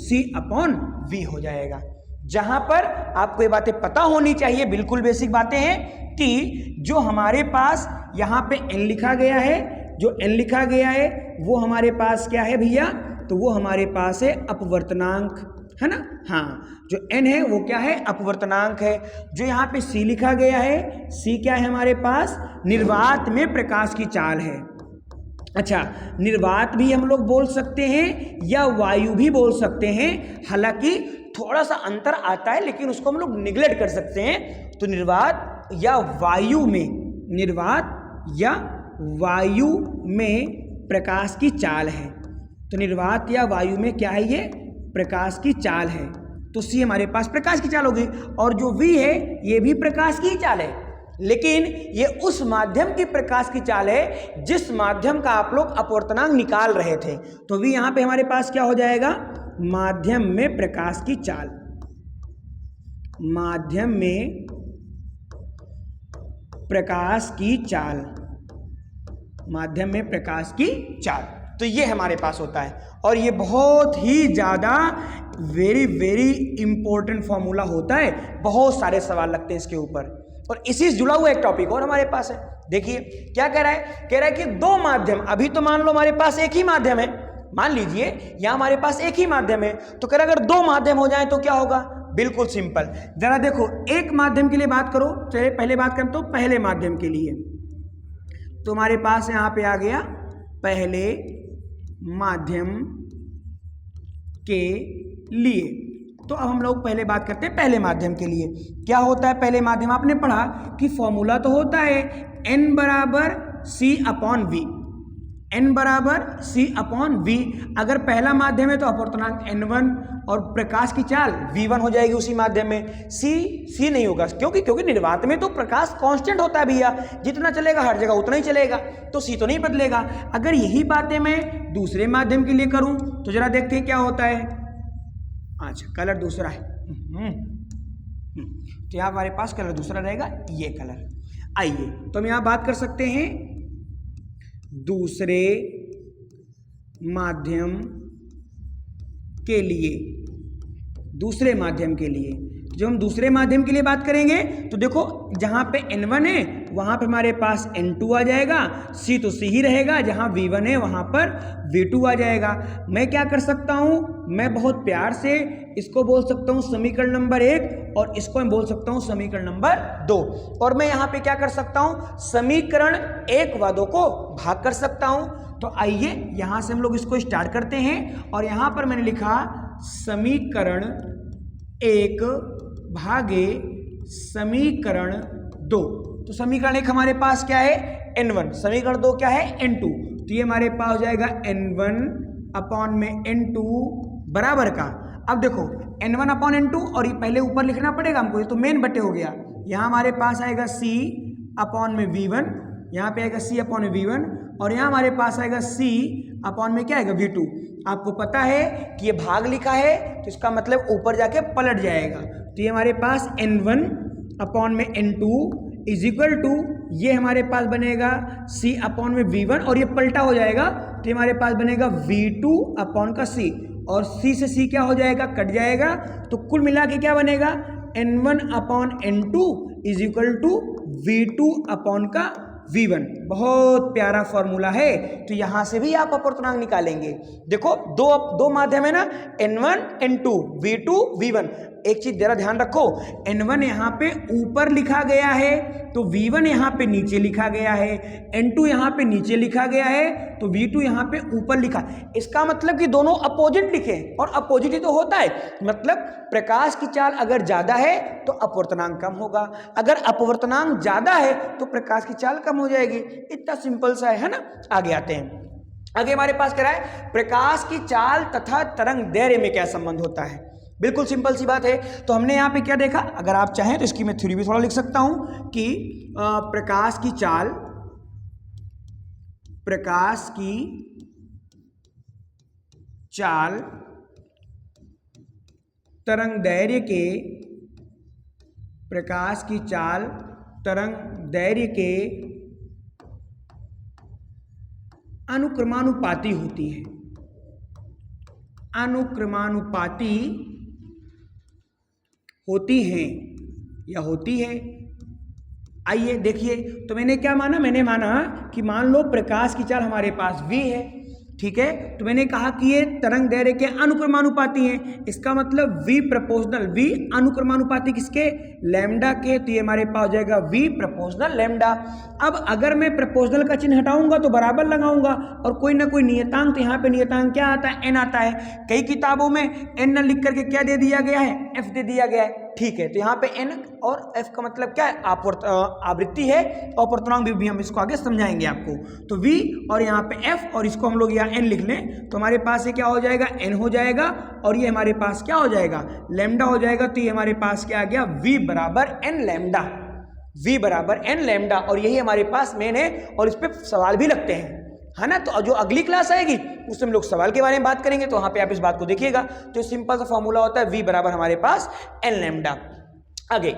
c/v हो जाएगा। जहां पर आपको ये बातें पता होनी चाहिए, बिल्कुल बेसिक बातें हैं, कि जो हमारे पास यहाँ पे n लिखा गया है, जो n लिखा गया है वो हमारे पास क्या है भैया? तो वो हमारे पास है अपवर्तनांक, है ना? हाँ, जो n है वो क्या है? अपवर्तनांक है। जो यहाँ पे c लिखा गया है, c क्या है हमारे पास? निर्वात में प्रकाश की चाल है। अच्छा, निर्वात भी हम लोग बोल सकते हैं या वायु भी बोल सकते हैं, हालांकि थोड़ा सा अंतर आता है, लेकिन उसको हम लोग निगलेक्ट कर सकते हैं। तो निर्वात या वायु में, निर्वात या वायु में प्रकाश की चाल है। तो निर्वात या वायु में क्या है? ये प्रकाश की चाल है। तो सी हमारे पास प्रकाश की चाल होगी, और जो वी है ये भी प्रकाश की चाल है, लेकिन ये उस माध्यम की प्रकाश की चाल है जिस माध्यम का आप लोग अपवर्तनांक निकाल रहे थे। तो वी यहां पे हमारे पास क्या हो जाएगा? माध्यम में प्रकाश की चाल, माध्यम में प्रकाश की चाल, माध्यम में प्रकाश की चाल। तो ये हमारे पास होता है, और ये बहुत ही ज्यादा वेरी वेरी इंपॉर्टेंट फॉर्मूला होता है। बहुत सारे सवाल लगते हैं इसके ऊपर, और इसी से जुड़ा हुआ एक टॉपिक और हमारे पास है। देखिए क्या कह रहा है? कह रहा है कि 2 माध्यम, अभी तो मान लो हमारे पास एक ही माध्यम है, मान लीजिए यहां हमारे पास एक ही माध्यम है, तो कह रहा अगर 2 माध्यम हो जाए तो क्या होगा? बिल्कुल सिंपल, जरा देखो, एक माध्यम के लिए बात करो, चलिए पहले बात करें तो पहले माध्यम के लिए। तो हमारे पास यहां पे आ गया पहले माध्यम के लिए। तो अब हम लोग पहले बात करते हैं पहले माध्यम के लिए। क्या होता है पहले माध्यम? आपने पढ़ा कि फॉर्मूला तो होता है n = c/v, n = c/v। अगर पहला माध्यम है तो अपवर्तनांक n1 और प्रकाश की चाल v1 हो जाएगी उसी माध्यम में। c नहीं होगा, क्योंकि निर्वात में तो प्रकाश कांस्टेंट होता है भैया, जितना चलेगा हर जगह उतना ही चलेगा, तो c तो नहीं बदलेगा। अगर यही बातें मैं दूसरे माध्यम के लिए करूं तो जरा देखते हैं क्या होता है। अच्छा, कलर दूसरा है, तो यहाँ हमारे पास कलर दूसरा रहेगा, ये कलर। आइए तो हम यहाँ बात कर सकते हैं दूसरे माध्यम के लिए। दूसरे माध्यम के लिए। जो हम दूसरे माध्यम के लिए बात करेंगे तो देखो जहाँ पे N1 है वहाँ पे हमारे पास N2 आ जाएगा, C तो C ही रहेगा, जहाँ V1 है वहाँ पर V2 आ जाएगा। मैं क्या कर सकता हूँ, मैं बहुत प्यार से इसको बोल सकता हूँ समीकरण नंबर 1 और इसको मैं बोल सकता हूँ समीकरण नंबर 2। और मैं यहाँ पे क्या कर सकता हूँ, समीकरण 1 व 2 को भाग कर सकता हूँ। तो आइए यहाँ से हम लोग इसको स्टार्ट करते हैं और यहाँ पर मैंने लिखा समीकरण 1 भागे समीकरण 2। तो समीकरण 1 हमारे पास क्या है N1, समीकरण 2 क्या है N2। तो ये हमारे पास हो जाएगा N1 अपॉन में N2 बराबर का, अब देखो N1 अपॉन N2 और ये पहले ऊपर लिखना पड़ेगा हमको, ये तो मेन बटे हो गया। यहाँ हमारे पास आएगा C अपॉन में V1, यहाँ पे आएगा C अपॉन में V1 और यहाँ हमारे पास आएगा C अपॉन में क्या आएगा V2। आपको पता है कि ये भाग लिखा है तो इसका मतलब ऊपर जाके पलट जाएगा। तो ये हमारे पास N1 अपॉन में N2 इज इक्वल टू ये हमारे पास बनेगा C अपॉन में V1 और ये पलटा हो जाएगा तो ये हमारे पास बनेगा V2 अपॉन का C और C से C क्या हो जाएगा, कट जाएगा। तो कुल मिला के क्या बनेगा N1 upon N2 is equal to V2 upon का V1। बहुत प्यारा फॉर्मूला है। तो यहां से भी आप अपवर्तनांक निकालेंगे। देखो दो माध्यम है ना, N1 N2 V2 V1। एक चीज जरा ध्यान रखो, N1 यहाँ पे ऊपर लिखा गया है तो V1 यहाँ पे नीचे लिखा गया है, N2 यहाँ पे नीचे लिखा गया है तो V2 यहाँ पे ऊपर लिखा। इसका मतलब कि दोनों अपोजिट लिखे और अपोजिट ही तो होता है, मतलब प्रकाश की चाल अगर ज्यादा है तो अपवर्तनांक कम होगा, अगर अपवर्तनांक ज्यादा है तो प्रकाश की चाल कम हो जाएगी। इतना सिंपल सा है ना। आगे आते हैं। आगे हमारे पास क्या है, प्रकाश की चाल तथा तरंग दैर्घ्य में क्या संबंध होता है। बिल्कुल सिंपल सी बात है। तो हमने यहाँ पे क्या देखा, अगर आप चाहें तो इसकी मैं थ्योरी भी थोड़ा लिख सकता हूं कि प्रकाश की चाल तरंग दैर्घ्य के अनुक्रमानुपाती होती है, अनुक्रमानुपाती होती हैं या होती है। आइए देखिए, तो मैंने क्या माना, मैंने माना कि मान लो प्रकाश की चाल हमारे पास v है, ठीक है। तो मैंने कहा कि ये तरंग दैर्घ्य के अनुक्रमानुपाती है, इसका मतलब v प्रोपोर्शनल, v अनुक्रमानुपाती किसके, लैम्डा के। तो ये हमारे पास हो जाएगा v प्रोपोर्शनल लैम्डा। अब अगर मैं प्रोपोर्शनल का चिन्ह हटाऊंगा तो बराबर लगाऊंगा और कोई ना कोई नियतांक, तो यहाँ पे नियतांक क्या आता है, n आता है। कई किताबों में n लिख करके क्या दे दिया गया है, f दे दिया गया है, ठीक है। तो यहाँ पे n और f का मतलब क्या है, आवृत्ति है। अपवर्तनांक भी हम इसको आगे समझाएंगे आपको। तो v और यहाँ पे f और इसको हम लोग यहाँ n लिख लें तो हमारे पास ये क्या हो जाएगा, n हो जाएगा और ये हमारे पास क्या हो जाएगा, लैम्डा हो जाएगा। तो ये हमारे पास क्या आ गया, v बराबर n लैम्डा, v बराबर n लैम्डा। और यही हमारे पास मेन है और इस पर सवाल भी लगते हैं, है ना। तो जो अगली क्लास आएगी उसमें हम लोग सवाल के बारे में बात करेंगे, तो वहां पे आप इस बात को देखिएगा। तो सिंपल सा फॉर्मूला होता है v बराबर हमारे पास n लैम्डा। आगे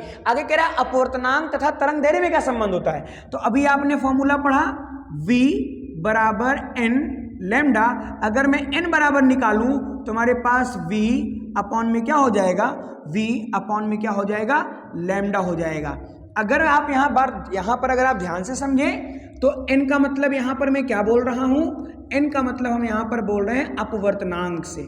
कह रहा है अपवर्तनांक तथा तरंग दैर्घ्य में क्या संबंध होता है। तो अभी आपने फॉर्मूला पढ़ा v बराबर n लैम्डा। अगर मैं n बराबर निकालूं तो हमारे पास v अपॉन में क्या हो जाएगा, v अपॉन में क्या हो जाएगा, लैम्डा हो जाएगा। अगर आप यहाँ पर अगर आप ध्यान से समझें तो n का मतलब यहाँ पर मैं क्या बोल रहा हूँ, n का मतलब हम यहाँ पर बोल रहे हैं अपवर्तनांक से।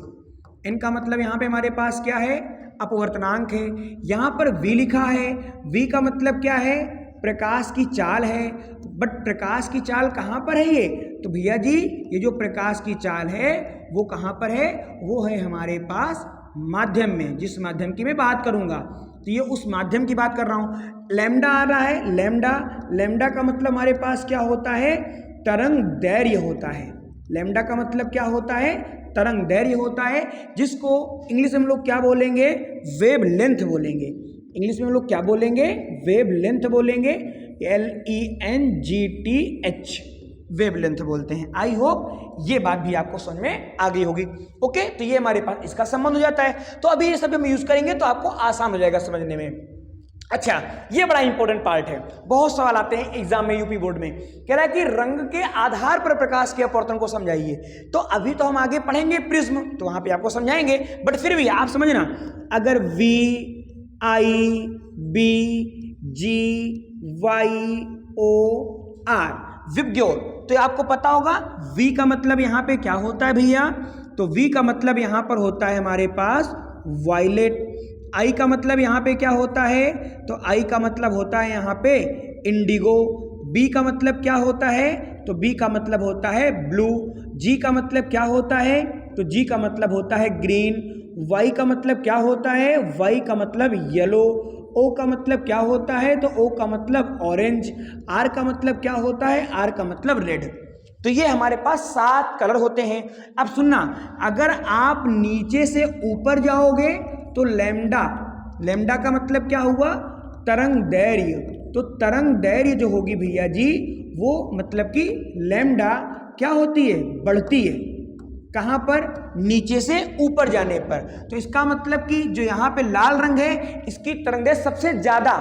n का मतलब यहाँ पे हमारे पास क्या है, अपवर्तनांक है। यहाँ पर v लिखा है, v का मतलब क्या है, प्रकाश की चाल है। बट प्रकाश की चाल कहाँ पर है ये, तो भैया जी ये जो प्रकाश की चाल है वो कहाँ पर है, वो है हमारे पास माध्यम में, जिस माध्यम की मैं बात करूँगा। तो ये उस माध्यम की बात कर रहा हूँ। लैम्डा आ रहा है, लैम्डा का मतलब हमारे पास क्या होता है, तरंग दैर्घ्य होता है। लैम्डा का मतलब क्या होता है, तरंग दैर्घ्य होता है, जिसको इंग्लिश में हम लोग क्या बोलेंगे, वेव लेंथ बोलेंगे। इंग्लिश में हम लोग क्या बोलेंगे, वेव लेंथ बोलेंगे, LENGTH, वेव लेंथ बोलते हैं। आई होप ये बात भी आपको समझ में आ गई होगी। ओके, तो ये हमारे पास इसका संबंध हो जाता है। तो अभी ये सब हम यूज करेंगे तो आपको आसान हो जाएगा समझने में। अच्छा, ये बड़ा इंपॉर्टेंट पार्ट है, बहुत सवाल आते हैं एग्जाम में, यूपी बोर्ड में। कह रहा है कि रंग के आधार पर प्रकाश के अपवर्तन को समझाइए। तो अभी तो हम आगे पढ़ेंगे प्रिज्म, तो वहां पे आपको समझाएंगे, बट फिर भी आप समझना, अगर V I B G Y O R VIBGYOR, तो आपको पता होगा V का मतलब यहां पे क्या होता है भैया, तो V का मतलब यहां पर होता है हमारे पास वायलेट। आई का मतलब यहाँ पे क्या होता है, तो आई का मतलब होता है यहाँ पे इंडिगो। बी का मतलब क्या होता है, तो बी का मतलब होता है ब्लू। जी का मतलब क्या होता है, तो जी का मतलब होता है ग्रीन। वाई का मतलब क्या होता है, वाई का मतलब येलो। ओ का मतलब क्या होता है, तो ओ का मतलब ऑरेंज। आर का मतलब क्या होता है, आर का मतलब रेड। तो ये हमारे पास 7 कलर होते हैं। अब सुनना, अगर आप नीचे से ऊपर जाओगे तो लैम्डा, लैम्डा का मतलब क्या हुआ, तरंग दैर्घ्य। तो तरंग दैर्घ्य जो होगी भैया जी, वो मतलब कि लैम्डा क्या होती है, बढ़ती है। कहाँ पर, नीचे से ऊपर जाने पर। तो इसका मतलब कि जो यहाँ पे लाल रंग है, इसकी तरंगदैर्घ्य सबसे ज्यादा।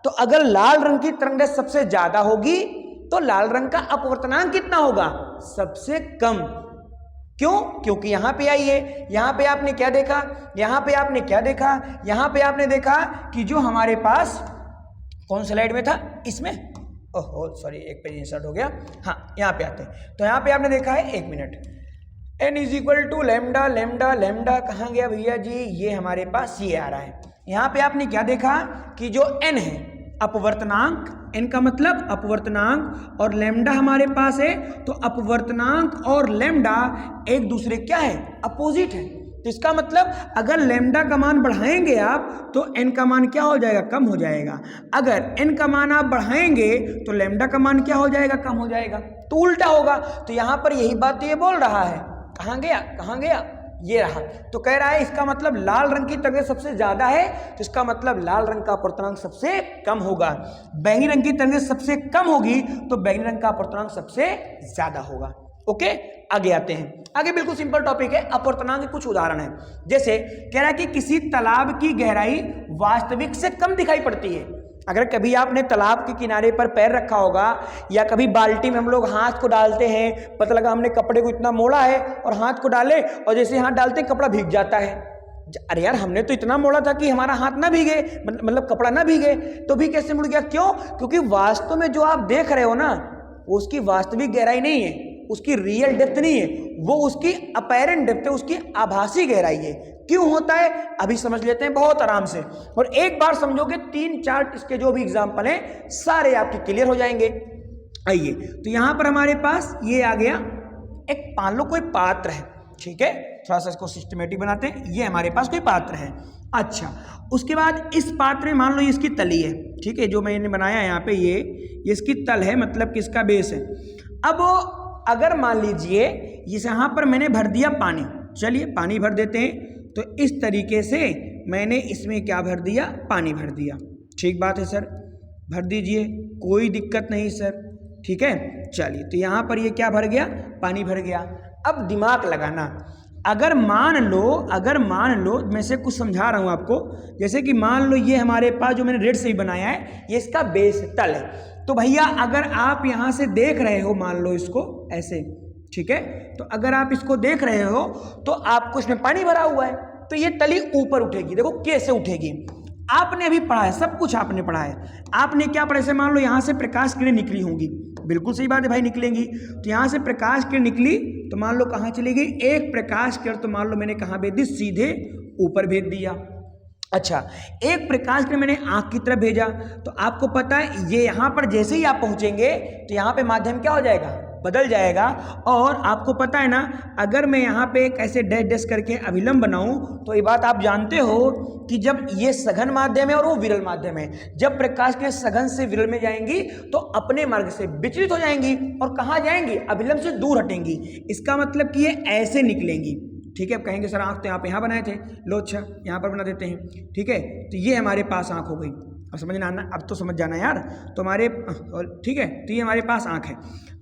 तो अगर लाल रंग की तरंगदैर्घ्य सबसे ज्यादा होगी तो लाल रंग का अपवर्तनांक कितना होगा, सबसे कम। क्यों, क्योंकि यहां पे आई है, यहां पे आपने क्या देखा, यहां पे आपने क्या देखा, यहां पे आपने देखा कि जो हमारे पास कौन स्लाइड में था, इसमें, ओहो सॉरी एक पेज इंसर्ट हो गया, हाँ यहां पे आते हैं। तो यहां पे आपने देखा है, एक minute, n is equal to lambda, lambda lambda कहाँ गया भैया जी, ये हमारे पास ये आ रहा है। यहां पे आपने क्या देखा कि जो n है अपवर्तनांक, n का मतलब अपवर्तनांक, और लैम्डा हमारे पास है, तो अपवर्तनांक और लैम्डा एक दूसरे क्या है, अपोजिट है। तो इसका मतलब अगर लैम्डा का मान बढ़ाएंगे आप तो n का मान क्या हो जाएगा, कम हो जाएगा। अगर n का मान आप बढ़ाएंगे तो लैम्डा का मान क्या हो जाएगा, कम हो जाएगा। तो उल्टा होगा। तो यहां पर यही बात ये बोल रहा है, कहां गया, कहां गया, ये रहा। तो कह रहा है इसका मतलब लाल रंग की तरंगदैर्घ्य सबसे ज्यादा है, तो इसका मतलब लाल रंग का अपवर्तनांक सबसे कम होगा। बैंगनी रंग की तरंगदैर्घ्य सबसे कम होगी तो बैंगनी रंग का अपवर्तनांक सबसे ज्यादा होगा। ओके, आगे आते हैं। आगे बिल्कुल सिंपल टॉपिक है, अपवर्तनांक के कुछ उदाहरण है। जैसे कह रहा है कि किसी तालाब की गहराई वास्तविक से कम दिखाई पड़ती है। अगर कभी आपने तालाब के किनारे पर पैर रखा होगा, या कभी बाल्टी में हम लोग हाथ को डालते हैं, पता लगा हमने कपड़े को इतना मोड़ा है और हाथ को डाले, और जैसे हाथ डालते हैं कपड़ा भीग जाता है। अरे यार हमने तो इतना मोड़ा था कि हमारा हाथ ना भीगे, मतलब कपड़ा ना भीगे, तो भी कैसे मुड़ गया, क्यों, क्योंकि वास्तव में जो आप देख रहे हो ना, उसकी वास्तविक गहराई नहीं है, उसकी रियल डेप्थ नहीं है, वो उसकी अपैरेंट डेप्थ है, उसकी आभासी गहराई है। क्यों होता है अभी समझ लेते हैं बहुत आराम से, और एक बार समझोगे 3-4 इसके जो भी एग्जाम्पल हैं सारे आपके क्लियर हो जाएंगे। आइए, तो यहां पर हमारे पास ये आ गया, एक मान लो कोई पात्र है, ठीक है, थोड़ा सा इसको सिस्टमेटिक बनाते हैं। ये हमारे पास कोई पात्र है। अच्छा, उसके बाद इस पात्र में मान लो ये इसकी तली है, ठीक है, जो मैंने बनाया यहाँ पे ये इसकी तल है, मतलब कि इसका बेस है। अब अगर मान लीजिए इस यहाँ पर मैंने भर दिया पानी, चलिए पानी भर देते हैं। तो इस तरीके से मैंने इसमें क्या भर दिया, पानी भर दिया। ठीक बात है सर, भर दीजिए, कोई दिक्कत नहीं सर, ठीक है। चलिए, तो यहाँ पर ये क्या भर गया, पानी भर गया। अब दिमाग लगाना, अगर मान लो मैं से कुछ समझा रहा हूँ आपको, जैसे कि मान लो ये हमारे पास जो मैंने रेड से ही बनाया है, ये इसका बेस तल है। तो भैया अगर आप यहाँ से देख रहे हो, मान लो इसको ऐसे, ठीक है, तो अगर आप इसको देख रहे हो तो आपको इसमें पानी भरा हुआ है, तो ये तली ऊपर उठेगी। देखो कैसे उठेगी, आपने अभी पढ़ा है, सब कुछ आपने पढ़ा है। आपने क्या पढ़ा, ऐसे मान लो यहाँ से प्रकाश किरणें निकली होंगी, बिल्कुल सही बात है भाई, निकलेंगी। तो यहाँ से प्रकाश किरण निकली तो मान लो कहाँ चली गई, एक प्रकाश किरण तो मान लो मैंने कहाँ भेज दी, सीधे ऊपर भेज दिया। अच्छा, एक प्रकाश किरण मैंने आंख की तरफ भेजा, तो आपको पता है ये यहाँ पर जैसे ही आप पहुँचेंगे तो यहाँ पे माध्यम क्या हो जाएगा, बदल जाएगा। और आपको पता है ना, अगर मैं यहाँ पे एक ऐसे डैश डैश करके अभिलंब बनाऊं, तो ये बात आप जानते हो कि जब ये सघन माध्यम है और वो विरल माध्यम है, जब प्रकाश के सघन से विरल में जाएंगी तो अपने मार्ग से विचलित हो जाएंगी और कहाँ जाएंगी, अभिलंब से दूर हटेंगी। इसका मतलब कि ये ऐसे निकलेंगी, ठीक है। अब कहेंगे सर आँख तो आप यहाँ बनाए थे, लो अच्छा यहाँ पर बना देते हैं, ठीक है। तो ये हमारे पास आँख हो गई, अब समझना आना, अब तो समझ जाना यार। तो हमारे, ठीक है, तो ये हमारे पास आँख है।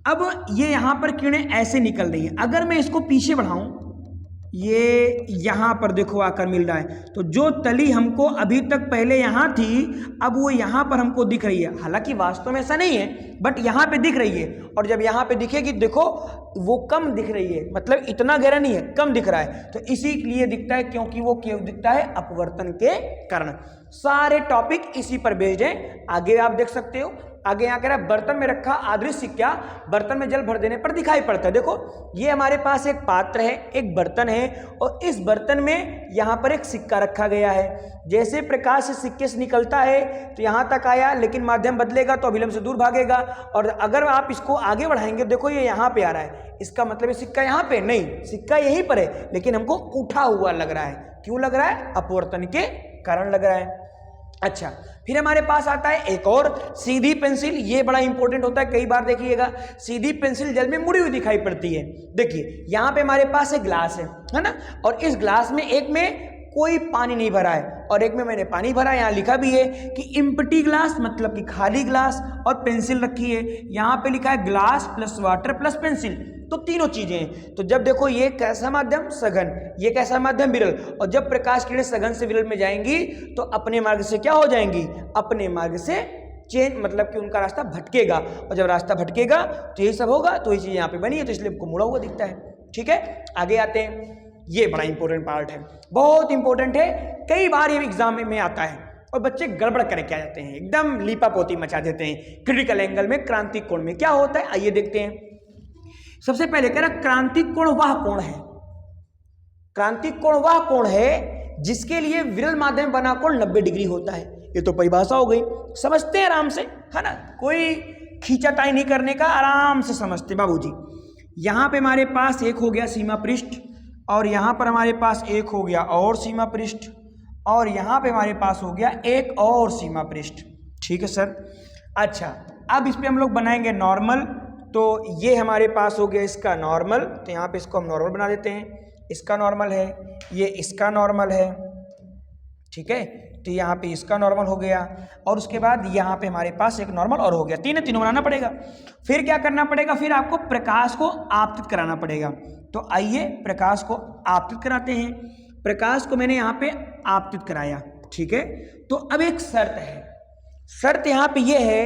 अब ये यहाँ पर किरणें ऐसे निकल रही हैं, अगर मैं इसको पीछे बढ़ाऊं, ये यहाँ पर देखो आकर मिल रहा है। तो जो तली हमको अभी तक पहले यहाँ थी, अब वो यहाँ पर हमको दिख रही है। हालांकि वास्तव में ऐसा नहीं है, बट यहाँ पे दिख रही है। और जब यहाँ पे दिखेगी, देखो वो कम दिख रही है, मतलब इतना गहरा नहीं है, कम दिख रहा है। तो इसीलिए दिखता है, क्योंकि वो क्यों दिखता है? अपवर्तन के कारण। सारे टॉपिक इसी पर बेस्ड है। आगे आप देख सकते हो, आगे यहाँ कह रहा है बर्तन में रखा अदृश्य सिक्का बर्तन में जल भर देने पर दिखाई पड़ता है। देखो ये हमारे पास एक पात्र है, एक बर्तन है, और इस बर्तन में यहाँ पर एक सिक्का रखा गया है। जैसे प्रकाश इस सिक्के से निकलता है तो यहाँ तक आया, लेकिन माध्यम बदलेगा तो अभिलंब से दूर भागेगा। और अगर आप इसको आगे बढ़ाएंगे, देखो ये यहाँ पे आ रहा है, इसका मतलब ये सिक्का यहाँ पे नहीं, सिक्का यहीं पर है, लेकिन हमको उठा हुआ लग रहा है। क्यों लग रहा है? अपवर्तन के कारण लग रहा है। अच्छा, फिर हमारे पास आता है एक और सीधी पेंसिल। ये बड़ा इंपॉर्टेंट होता है, कई बार देखिएगा सीधी पेंसिल जल में मुड़ी हुई दिखाई पड़ती है। देखिए यहाँ पे हमारे पास एक ग्लास है ना, और इस ग्लास में एक में कोई पानी नहीं भरा है और एक में मैंने पानी भरा है। यहाँ लिखा भी है कि इम्प्टी ग्लास, मतलब कि खाली ग्लास, और पेंसिल रखी है। यहाँ पे लिखा है glass plus water plus pencil, तो तीनों चीजें हैं। तो जब देखो ये कैसा माध्यम? सघन। ये कैसा माध्यम? विरल। और जब प्रकाश किरणें सघन से विरल में जाएंगी तो अपने मार्ग से क्या हो जाएंगी? अपने मार्ग से चेंज, मतलब कि उनका रास्ता भटकेगा। और जब रास्ता भटकेगा तो यही सब होगा। तो ये चीज यहाँ पे बनी है, तो इसलिए हमको मुड़ा हुआ दिखता है। ठीक है, आगे आते हैं। ये बड़ा इंपॉर्टेंट पार्ट है, बहुत इंपॉर्टेंट है, कई बार ये एग्जाम में आता है और बच्चे गड़बड़ करके आ जाते हैं, एकदम लीपापोती मचा देते हैं। क्रिटिकल एंगल में, क्रांतिक कोण में क्या होता है, आइए देखते हैं। सबसे पहले कह रहा क्रांतिक कोण वह कोण है, क्रांतिक कोण वह कोण है जिसके लिए विरल माध्यम बना कोण 90 डिग्री होता है। ये तो परिभाषा हो गई, समझते हैं आराम से, है ना, कोई खींचाताई नहीं करने का, आराम से समझते बाबूजी। यहां पे हमारे पास एक हो गया सीमा पृष्ठ, और यहां पर हमारे पास एक हो गया और सीमा पृष्ठ, और यहां पे हमारे पास हो गया एक और सीमा पृष्ठ। ठीक है सर। अच्छा, अब इस पे हम लोग बनाएंगे नॉर्मल। तो ये हमारे पास हो गया इसका नॉर्मल, तो यहाँ पे इसको हम नॉर्मल बना देते हैं। इसका नॉर्मल है, ये इसका नॉर्मल है। ठीक है, तो यहाँ पे इसका नॉर्मल हो गया, और उसके बाद यहाँ पे हमारे पास एक नॉर्मल और हो गया। तीनों बनाना पड़ेगा। फिर क्या करना पड़ेगा? फिर आपको प्रकाश को आपतित कराना पड़ेगा। तो आइए प्रकाश को आपतित कराते हैं। प्रकाश को मैंने यहाँ पे आपतित कराया। ठीक है, तो अब एक शर्त है। शर्त यहाँ पे ये है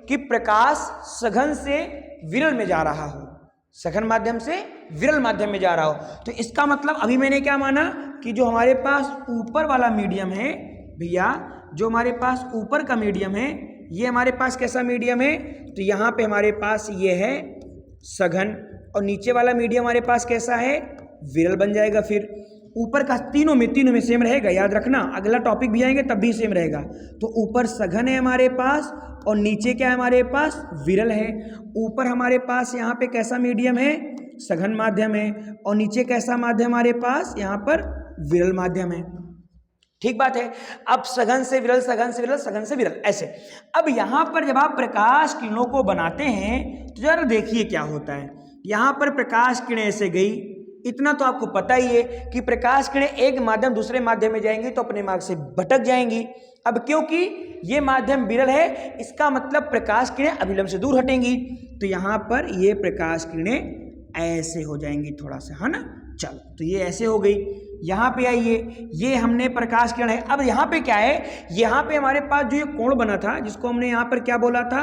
कि प्रकाश सघन से विरल में जा रहा हो, सघन माध्यम से विरल माध्यम में जा रहा हो। तो इसका मतलब अभी मैंने क्या माना कि जो हमारे पास ऊपर वाला मीडियम है भैया, जो हमारे पास ऊपर का मीडियम है, ये हमारे पास कैसा मीडियम है? तो यहाँ पे हमारे पास ये है सघन, और नीचे वाला मीडियम हमारे पास कैसा है? विरल बन जाएगा। फिर ऊपर का तीनों में सेम रहेगा, याद रखना, अगला टॉपिक भी आएंगे तब भी सेम रहेगा। तो ऊपर सघन है हमारे पास, और नीचे क्या है हमारे पास? विरल है। ऊपर हमारे पास यहाँ पे कैसा मीडियम है? सघन माध्यम है, और नीचे कैसा माध्यम हमारे पास? यहाँ पर विरल माध्यम है। ठीक बात है। अब सघन से विरल, सघन से विरल, सघन से विरल, ऐसे। अब यहाँ पर जब आप प्रकाश किरणों को बनाते हैं तो जरा देखिए क्या होता है। यहाँ पर प्रकाश किरणें ऐसे गई, इतना तो आपको पता ही है कि प्रकाश किरणें एक माध्यम दूसरे माध्यम में जाएंगी तो अपने मार्ग से भटक जाएंगी। अब क्योंकि ये माध्यम विरल है, इसका मतलब प्रकाश किरणें अभिलंब से दूर हटेंगी, तो यहाँ पर ये प्रकाश किरणें ऐसे हो जाएंगी थोड़ा सा, है ना। चलो, तो ये ऐसे हो गई। यहाँ पे आइए, ये हमने प्रकाश किरण है। अब यहाँ पे क्या है? यहाँ पे हमारे पास जो ये कोण बना था, जिसको हमने यहाँ पर क्या बोला था?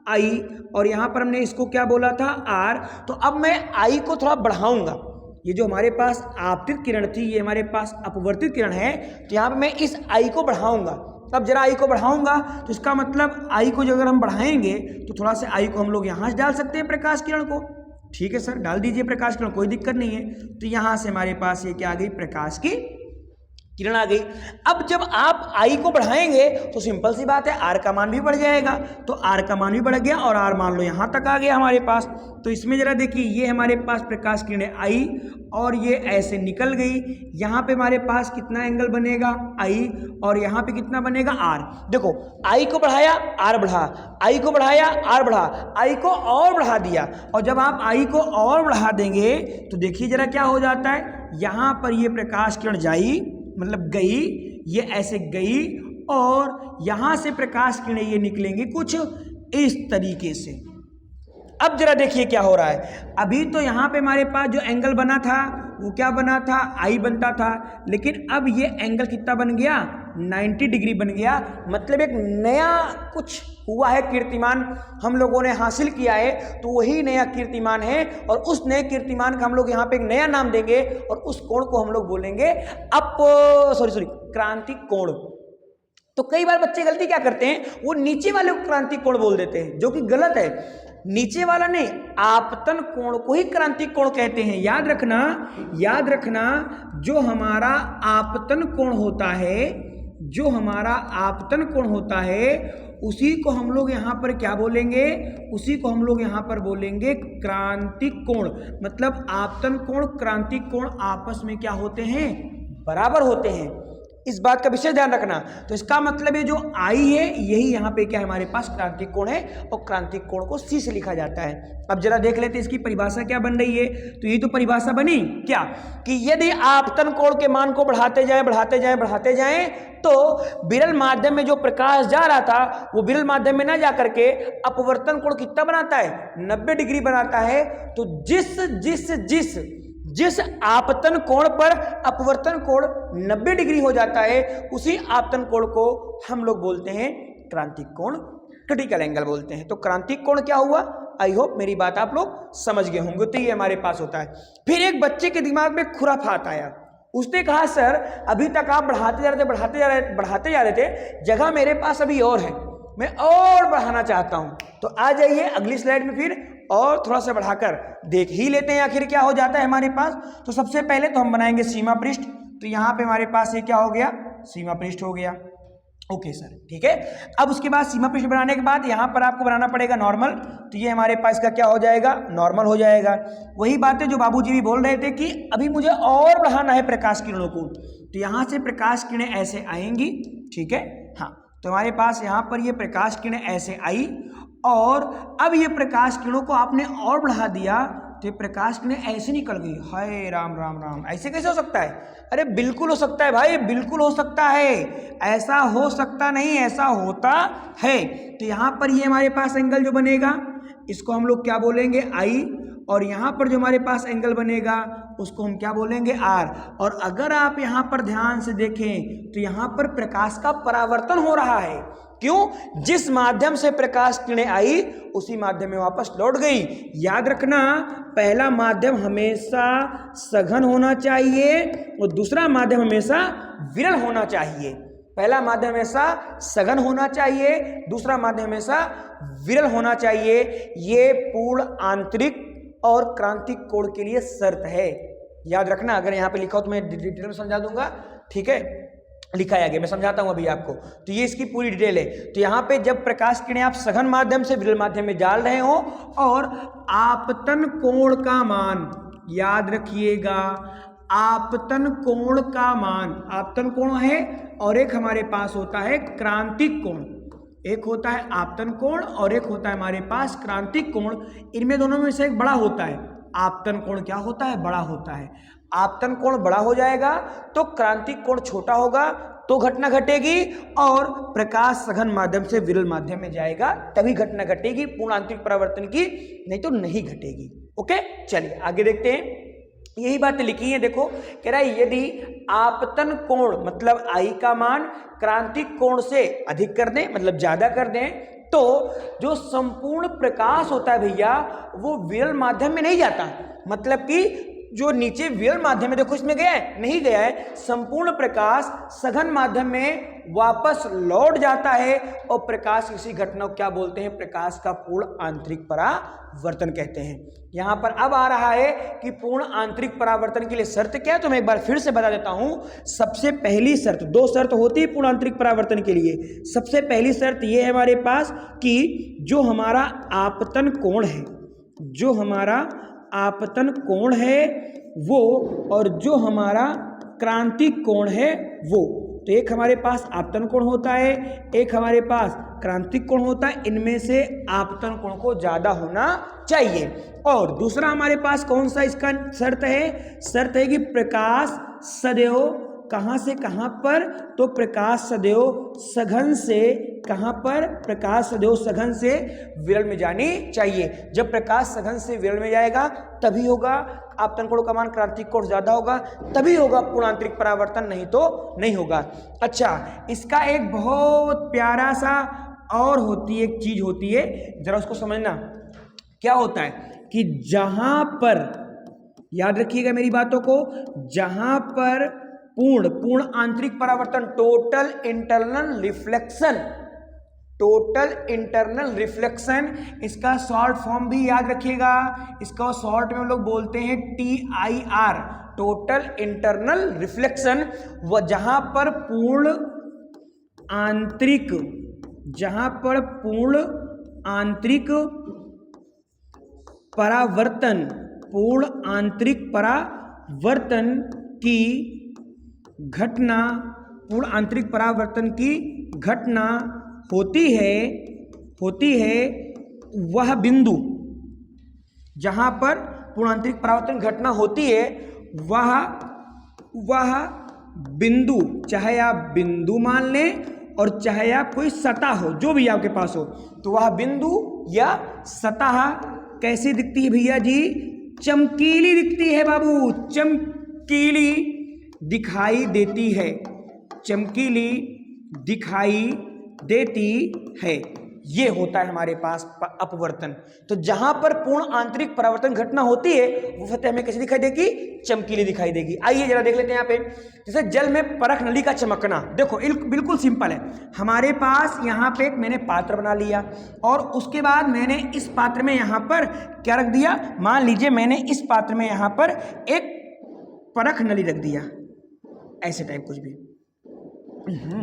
आई, और यहाँ पर हमने इसको क्या बोला था? आर। तो अब मैं आई को थोड़ा बढ़ाऊंगा। ये जो हमारे पास आपतित किरण थी, ये हमारे पास अपवर्तित किरण है, तो यहाँ पर मैं इस आई को बढ़ाऊंगा। अब जरा आई को बढ़ाऊंगा तो इसका मतलब आई को जो अगर हम बढ़ाएंगे तो थोड़ा सा आई को हम लोग यहाँ से डाल सकते हैं प्रकाश किरण को। ठीक है सर, डाल दीजिए प्रकाश किरण, कोई दिक्कत नहीं है। तो यहाँ से हमारे पास ये क्या आ गई? प्रकाश की किरण आ गई। अब जब आप आई को बढ़ाएंगे तो सिंपल सी बात है, आर का मान भी बढ़ जाएगा। तो आर का मान भी बढ़ गया, और आर मान लो यहाँ तक आ गया हमारे पास। तो इसमें जरा देखिए, ये हमारे पास प्रकाश किरणें आई और ये ऐसे निकल गई। यहाँ पे हमारे पास कितना एंगल बनेगा? आई, और यहाँ पे कितना बनेगा? आर। देखो, आई को बढ़ाया, आर बढ़ा, आई को बढ़ाया, आर बढ़ा, आई को और बढ़ा दिया। और जब आप आई को और बढ़ा देंगे तो देखिए जरा क्या हो जाता है। यहाँ पर ये प्रकाश किरण जाई, मतलब गई, ये ऐसे गई, और यहां से प्रकाश किरणें ये निकलेंगी कुछ इस तरीके से। अब जरा देखिए क्या हो रहा है। अभी तो यहां पे हमारे पास जो एंगल बना था वो क्या बना था, आई बनता था, लेकिन अब ये एंगल कितना बन गया, 90 डिग्री बन गया। मतलब एक नया कुछ हुआ है, कीर्तिमान हम लोगों ने हासिल किया है, तो वही नया कीर्तिमान है और उस नए कीर्तिमान का हम लोग यहाँ पे एक नया नाम देंगे और उस कोण को हम लोग बोलेंगे क्रांति कोण। तो कई बार बच्चे गलती क्या करते हैं, वो नीचे वाले को क्रांति कोण बोल देते हैं, जो कि गलत है। नीचे वाला नहीं, आपतन कोण को ही क्रांति कोण कहते हैं। याद रखना जो हमारा आपतन कोण होता है, उसी को हम लोग यहाँ पर क्या बोलेंगे, क्रांतिक कोण। मतलब आपतन कोण क्रांतिक कोण आपस में क्या होते हैं, बराबर होते हैं। इस बात का विशेष ध्यान रखना। तो इसका मतलब ये जो आई है यही यहाँ पे क्या है, हमारे पास क्रांतिक कोण है और क्रांतिक कोण को सी से लिखा जाता है। अब जरा देख लेते हैं इसकी परिभाषा क्या बन रही है। तो ये तो परिभाषा बनी क्या, कि यदि आपतन कोण के मान को बढ़ाते जाएं तो विरल माध्यम में जो प्रकाश जा रहा था वो विरल माध्यम में ना जा करके अपवर्तन कोण कितना बनाता है, 90 डिग्री बनाता है। तो जिस आपतन कोण पर अपवर्तन कोण 90 डिग्री हो जाता है, उसी आपतन कोण को हम लोग बोलते हैं क्रांतिक कोण, क्रिटिकल एंगल बोलते हैं। तो क्रांतिक कोण क्या हुआ, आई होप मेरी बात आप लोग समझ गए होंगे। तो ये हमारे पास होता है। फिर एक बच्चे के दिमाग में खुराफात आया, उसने कहा सर अभी तक आप बढ़ाते जा रहे थे, जगह मेरे पास अभी और है, मैं और बढ़ाना चाहता हूं। तो आ जाइए अगली स्लाइड में फिर और थोड़ा सा बढ़ाकर देख ही लेते हैं आखिर क्या हो जाता है हमारे पास। तो सबसे पहले तो हम बनाएंगे सीमा पृष्ठ। तो यहाँ पे हमारे पास ये क्या हो गया, सीमा पृष्ठ हो गया। ओके सर, ठीक है। अब उसके बाद सीमा पृष्ठ बनाने के बाद यहाँ पर आपको बनाना पड़ेगा नॉर्मल। तो ये हमारे पास का क्या हो जाएगा, नॉर्मल हो जाएगा। वही बात है जो बाबूजी भी बोल रहे थे कि अभी मुझे और बढ़ाना है प्रकाश किरणों को। तो यहाँ से प्रकाश किरणें ऐसे आएंगी, ठीक है। हाँ, तो हमारे पास यहाँ पर ये प्रकाश किरणें ऐसे आई और अब ये प्रकाश किरणों को आपने और बढ़ा दिया तो ये प्रकाश किरणें ऐसे निकल गई। हाय राम राम राम, ऐसे कैसे हो सकता है? अरे बिल्कुल हो सकता है भाई, बिल्कुल हो सकता है। ऐसा हो सकता नहीं, ऐसा होता है। तो यहाँ पर ये हमारे पास एंगल जो बनेगा इसको हम लोग क्या बोलेंगे, आई। और यहाँ पर जो हमारे पास एंगल बनेगा उसको हम क्या बोलेंगे, आर। और अगर आप यहाँ पर ध्यान से देखें तो यहाँ पर प्रकाश का परावर्तन हो रहा है। क्यों? जिस माध्यम से प्रकाश किरणें आई उसी माध्यम में वापस लौट गई। याद रखना, पहला माध्यम हमेशा सघन होना चाहिए और दूसरा माध्यम हमेशा विरल होना चाहिए। पहला माध्यम हमेशा सघन होना चाहिए, दूसरा माध्यम हमेशा विरल होना चाहिए। ये पूर्ण आंतरिक और क्रांतिक कोण के लिए शर्त है। याद रखना, अगर यहाँ पे लिखा हो तो मैं डिटेल में समझा दूंगा, ठीक है। लिखा है आगे, मैं समझाता हूँ अभी आपको। तो ये इसकी पूरी डिटेल है। तो यहाँ पे जब प्रकाश किरणें आप सघन माध्यम से विरल माध्यम में डाल रहे हो और आपतन कोण का मान, याद रखिएगा, आपतन कोण का मान, आपतन कोण है और एक हमारे पास होता है क्रांतिक कोण। एक होता है आपतन कोण और एक होता है हमारे पास क्रांतिक कोण। इनमें दोनों में से एक बड़ा होता है। आपतन कोण क्या होता है, बड़ा होता है। आपतन कोण बड़ा हो जाएगा तो क्रांतिक कोण छोटा होगा, तो घटना घटेगी। और प्रकाश सघन माध्यम से विरल माध्यम में जाएगा तभी घटना घटेगी पूर्ण आंतरिक परावर्तन की, नहीं तो नहीं घटेगी। ओके, चलिए आगे देखते हैं। यही बातें लिखी है, देखो कह रहा है यदि आपतन कोण मतलब आई का मान क्रांतिक कोण से अधिक कर दें, मतलब ज्यादा कर दें, तो जो संपूर्ण प्रकाश होता है भैया वो विरल माध्यम में नहीं जाता। मतलब कि जो नीचे विरल माध्यम में, देखो इसमें गया है, नहीं गया है। संपूर्ण प्रकाश सघन माध्यम में वापस लौट जाता है और प्रकाश इसी घटना को क्या बोलते हैं, प्रकाश का पूर्ण आंतरिक परावर्तन कहते हैं। यहां पर अब आ रहा है कि पूर्ण आंतरिक परावर्तन के लिए शर्त क्या है, तो मैं एक बार फिर से बता देता हूं। सबसे पहली शर्त, दो शर्त होती है पूर्ण आंतरिक परावर्तन के लिए। सबसे पहली शर्त यह है हमारे पास कि जो हमारा आपतन कोण है, जो हमारा आपतन कोण है वो, और जो हमारा क्रांतिक कोण है वो। तो एक हमारे पास आपतन कोण होता है, एक हमारे पास क्रांतिक कोण होता है। इनमें से आपतन कोण को ज्यादा होना चाहिए। और दूसरा हमारे पास कौन सा इसका शर्त है, शर्त है कि प्रकाश सदैव कहाँ से कहाँ पर, तो प्रकाश सदैव सघन से, कहाँ पर, प्रकाश सदैव सघन से विरल में जानी चाहिए। जब प्रकाश सघन से विरल में जाएगा तभी होगा आपतन कोण का मान क्रांतिक कोण ज्यादा होगा, तभी होगा पूर्ण आंतरिक परावर्तन, नहीं तो नहीं होगा। अच्छा, इसका एक बहुत प्यारा सा और होती है, एक चीज होती है, जरा उसको समझना। क्या होता है कि जहां पर, याद रखिएगा मेरी बातों को, जहां पर पूर्ण आंतरिक परावर्तन, total internal reflection, total internal reflection, इसका शॉर्ट फॉर्म भी याद रखिएगा, इसका शॉर्ट में हम लोग बोलते हैं TIR, टोटल इंटरनल रिफ्लेक्शन। वह जहां पर पूर्ण आंतरिक, जहां पर पूर्ण आंतरिक परावर्तन, पूर्ण आंतरिक परावर्तन की घटना, पूर्ण आंतरिक परावर्तन की घटना होती है वह बिंदु, जहां पर पूर्ण आंतरिक परावर्तन घटना होती है वह बिंदु, चाहे आप बिंदु मान लें और चाहे आप कोई सतह हो, जो भी आपके पास हो, तो वह बिंदु या सतह कैसी दिखती है भैया जी? चमकीली दिखती है बाबू, चमकीली दिखाई देती है, चमकीली दिखाई देती है। ये होता है हमारे पास अपवर्तन। तो जहां पर पूर्ण आंतरिक परावर्तन घटना होती है वो सतह हमें कैसी दिखाई देगी? चमकीली दिखाई देगी। आइए जरा देख लेते हैं यहाँ पे, जैसे जल में परख नली का चमकना। देखो बिल्कुल सिंपल है। हमारे पास यहाँ पे एक मैंने पात्र बना लिया और उसके बाद मैंने इस पात्र में यहाँ पर क्या रख दिया? मान लीजिए मैंने इस पात्र में यहाँ पर एक परख नली रख दिया, ऐसे टाइप कुछ भी,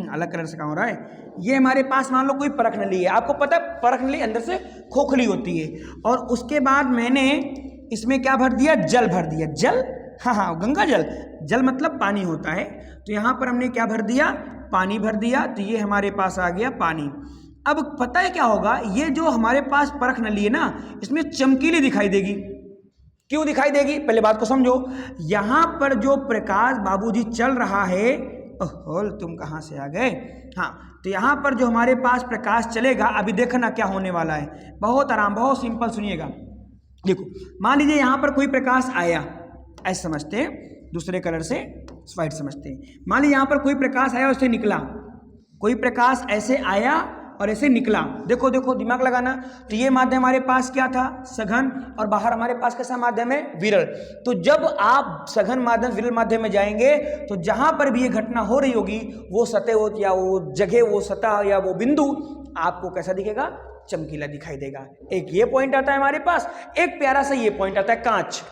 अलग कलर से काम हो रहा है। ये हमारे पास मान लो कोई परख नली है, आपको पता है परख नली अंदर से खोखली होती है, और उसके बाद मैंने इसमें क्या भर दिया? जल भर दिया। जल, हाँ, गंगा जल, जल मतलब पानी होता है। तो यहाँ पर हमने क्या भर दिया? पानी भर दिया। तो ये हमारे पास आ गया पानी। अब पता है क्या होगा? ये जो हमारे पास परख नली है ना, इसमें चमकीली दिखाई देगी। क्यों दिखाई देगी? पहले बात को समझो। यहाँ पर जो प्रकाश बाबूजी चल रहा है, ओह तुम कहाँ से आ गए? हाँ, तो यहाँ पर जो हमारे पास प्रकाश चलेगा, अभी देखना क्या होने वाला है। बहुत आराम, बहुत सिंपल सुनिएगा। देखो, मान लीजिए यहाँ पर कोई प्रकाश आया, ऐसे समझते हैं, दूसरे कलर से व्हाइट समझते हैं। मान लीजिए यहाँ पर कोई प्रकाश आया, उससे निकला, कोई प्रकाश ऐसे आया और ऐसे निकला। देखो देखो, दिमाग लगाना। तो ये माध्यम हमारे पास क्या था? सघन, और बाहर हमारे पास कैसा माध्यम है? विरल। तो जब आप सघन माध्यम विरल माध्यम में जाएंगे तो जहां पर भी ये घटना हो रही होगी, वो सतह हो या वो जगह, वो सतह या वो बिंदु आपको कैसा दिखेगा? चमकीला दिखाई देगा। एक ये पॉइंट आता है हमारे पास, एक प्यारा सा ये पॉइंट आता है कांच।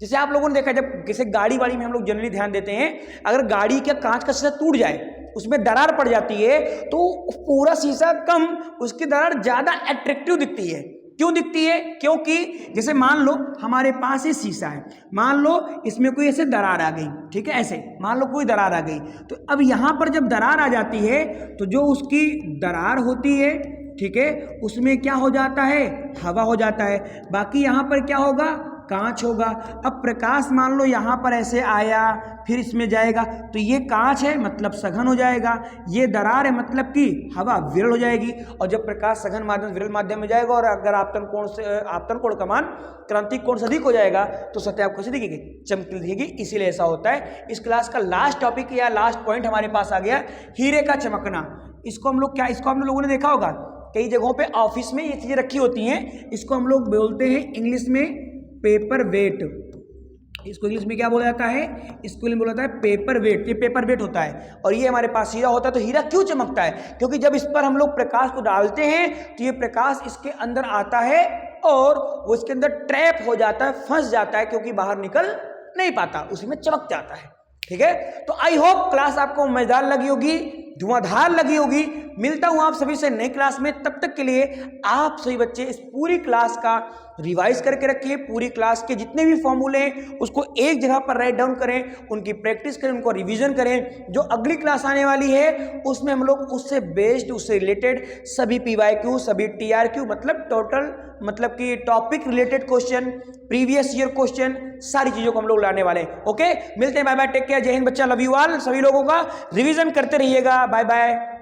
जैसे आप लोगों ने देखा, जब किसी गाड़ी वाड़ी में हम लोग जनरली ध्यान देते हैं, अगर गाड़ी का कांच का शीशा टूट जाए, उसमें दरार पड़ जाती है, तो पूरा शीशा कम, उसकी दरार ज्यादा अट्रैक्टिव दिखती है। क्यों दिखती है? क्योंकि जैसे मान लो हमारे पास ये शीशा है, मान लो इसमें कोई ऐसे दरार आ गई, ठीक है, ऐसे मान लो कोई दरार आ गई, तो अब यहाँ पर जब दरार आ जाती है तो जो उसकी दरार होती है, ठीक है, उसमें क्या हो जाता है? हवा हो जाता है। बाकी यहाँ पर क्या होगा? कांच होगा। अब प्रकाश मान लो यहाँ पर ऐसे आया, फिर इसमें जाएगा, तो ये कांच है मतलब सघन हो जाएगा, ये दरार है मतलब कि हवा विरल हो जाएगी। और जब प्रकाश सघन माध्यम विरल माध्यम में जाएगा, और अगर आपतन कोण का मान क्रांतिक कोण से अधिक हो जाएगा, तो सतह आपको कैसी दिखेगी? चमकीली दिखेगी। इसीलिए ऐसा होता है। इस क्लास का लास्ट टॉपिक या लास्ट पॉइंट हमारे पास आ गया, हीरे का चमकना। इसको हम लोग क्या, इसको हम लोगों ने देखा होगा कई जगहों पे ऑफिस में ये चीजें रखी होती हैं। इसको हम लोग बोलते हैं इंग्लिश में पेपर वेट। इसको इंग्लिश में क्या बोला जाता है? इसको बोला जाता है पेपर वेट। ये पेपर वेट होता है, और ये हमारे पास हीरा होता है। तो हीरा क्यों चमकता है? क्योंकि जब इस पर हम लोग प्रकाश को डालते हैं तो ये प्रकाश इसके अंदर आता है और वो इसके अंदर ट्रैप हो जाता है, फंस जाता है, क्योंकि बाहर निकल नहीं पाता, उसी में चमक जाता है। ठीक है, तो आई होप क्लास आपको मजेदार लगी होगी। धुआंधार लगी होगी। मिलता हूं आप सभी से नई क्लास में, तब तक के लिए आप सभी बच्चे इस पूरी क्लास का रिवाइज करके रखिए। पूरी क्लास के जितने भी फॉर्मूले हैं उसको एक जगह पर राइट डाउन करें, उनकी प्रैक्टिस करें, उनको रिवीजन करें। जो अगली क्लास आने वाली है उसमें हम लोग उससे बेस्ड, उससे रिलेटेड सभी PYQ, सभी TRQ मतलब टोटल मतलब कि topic related question, previous year question, सारी चीजों को हम लोग लाने वाले हैं। ओके, मिलते हैं, बाय बाय, टेक केयर, जय हिंद बच्चा, लव यू ऑल। सभी लोगों का रिवीजन करते रहिएगा, बाय बाय।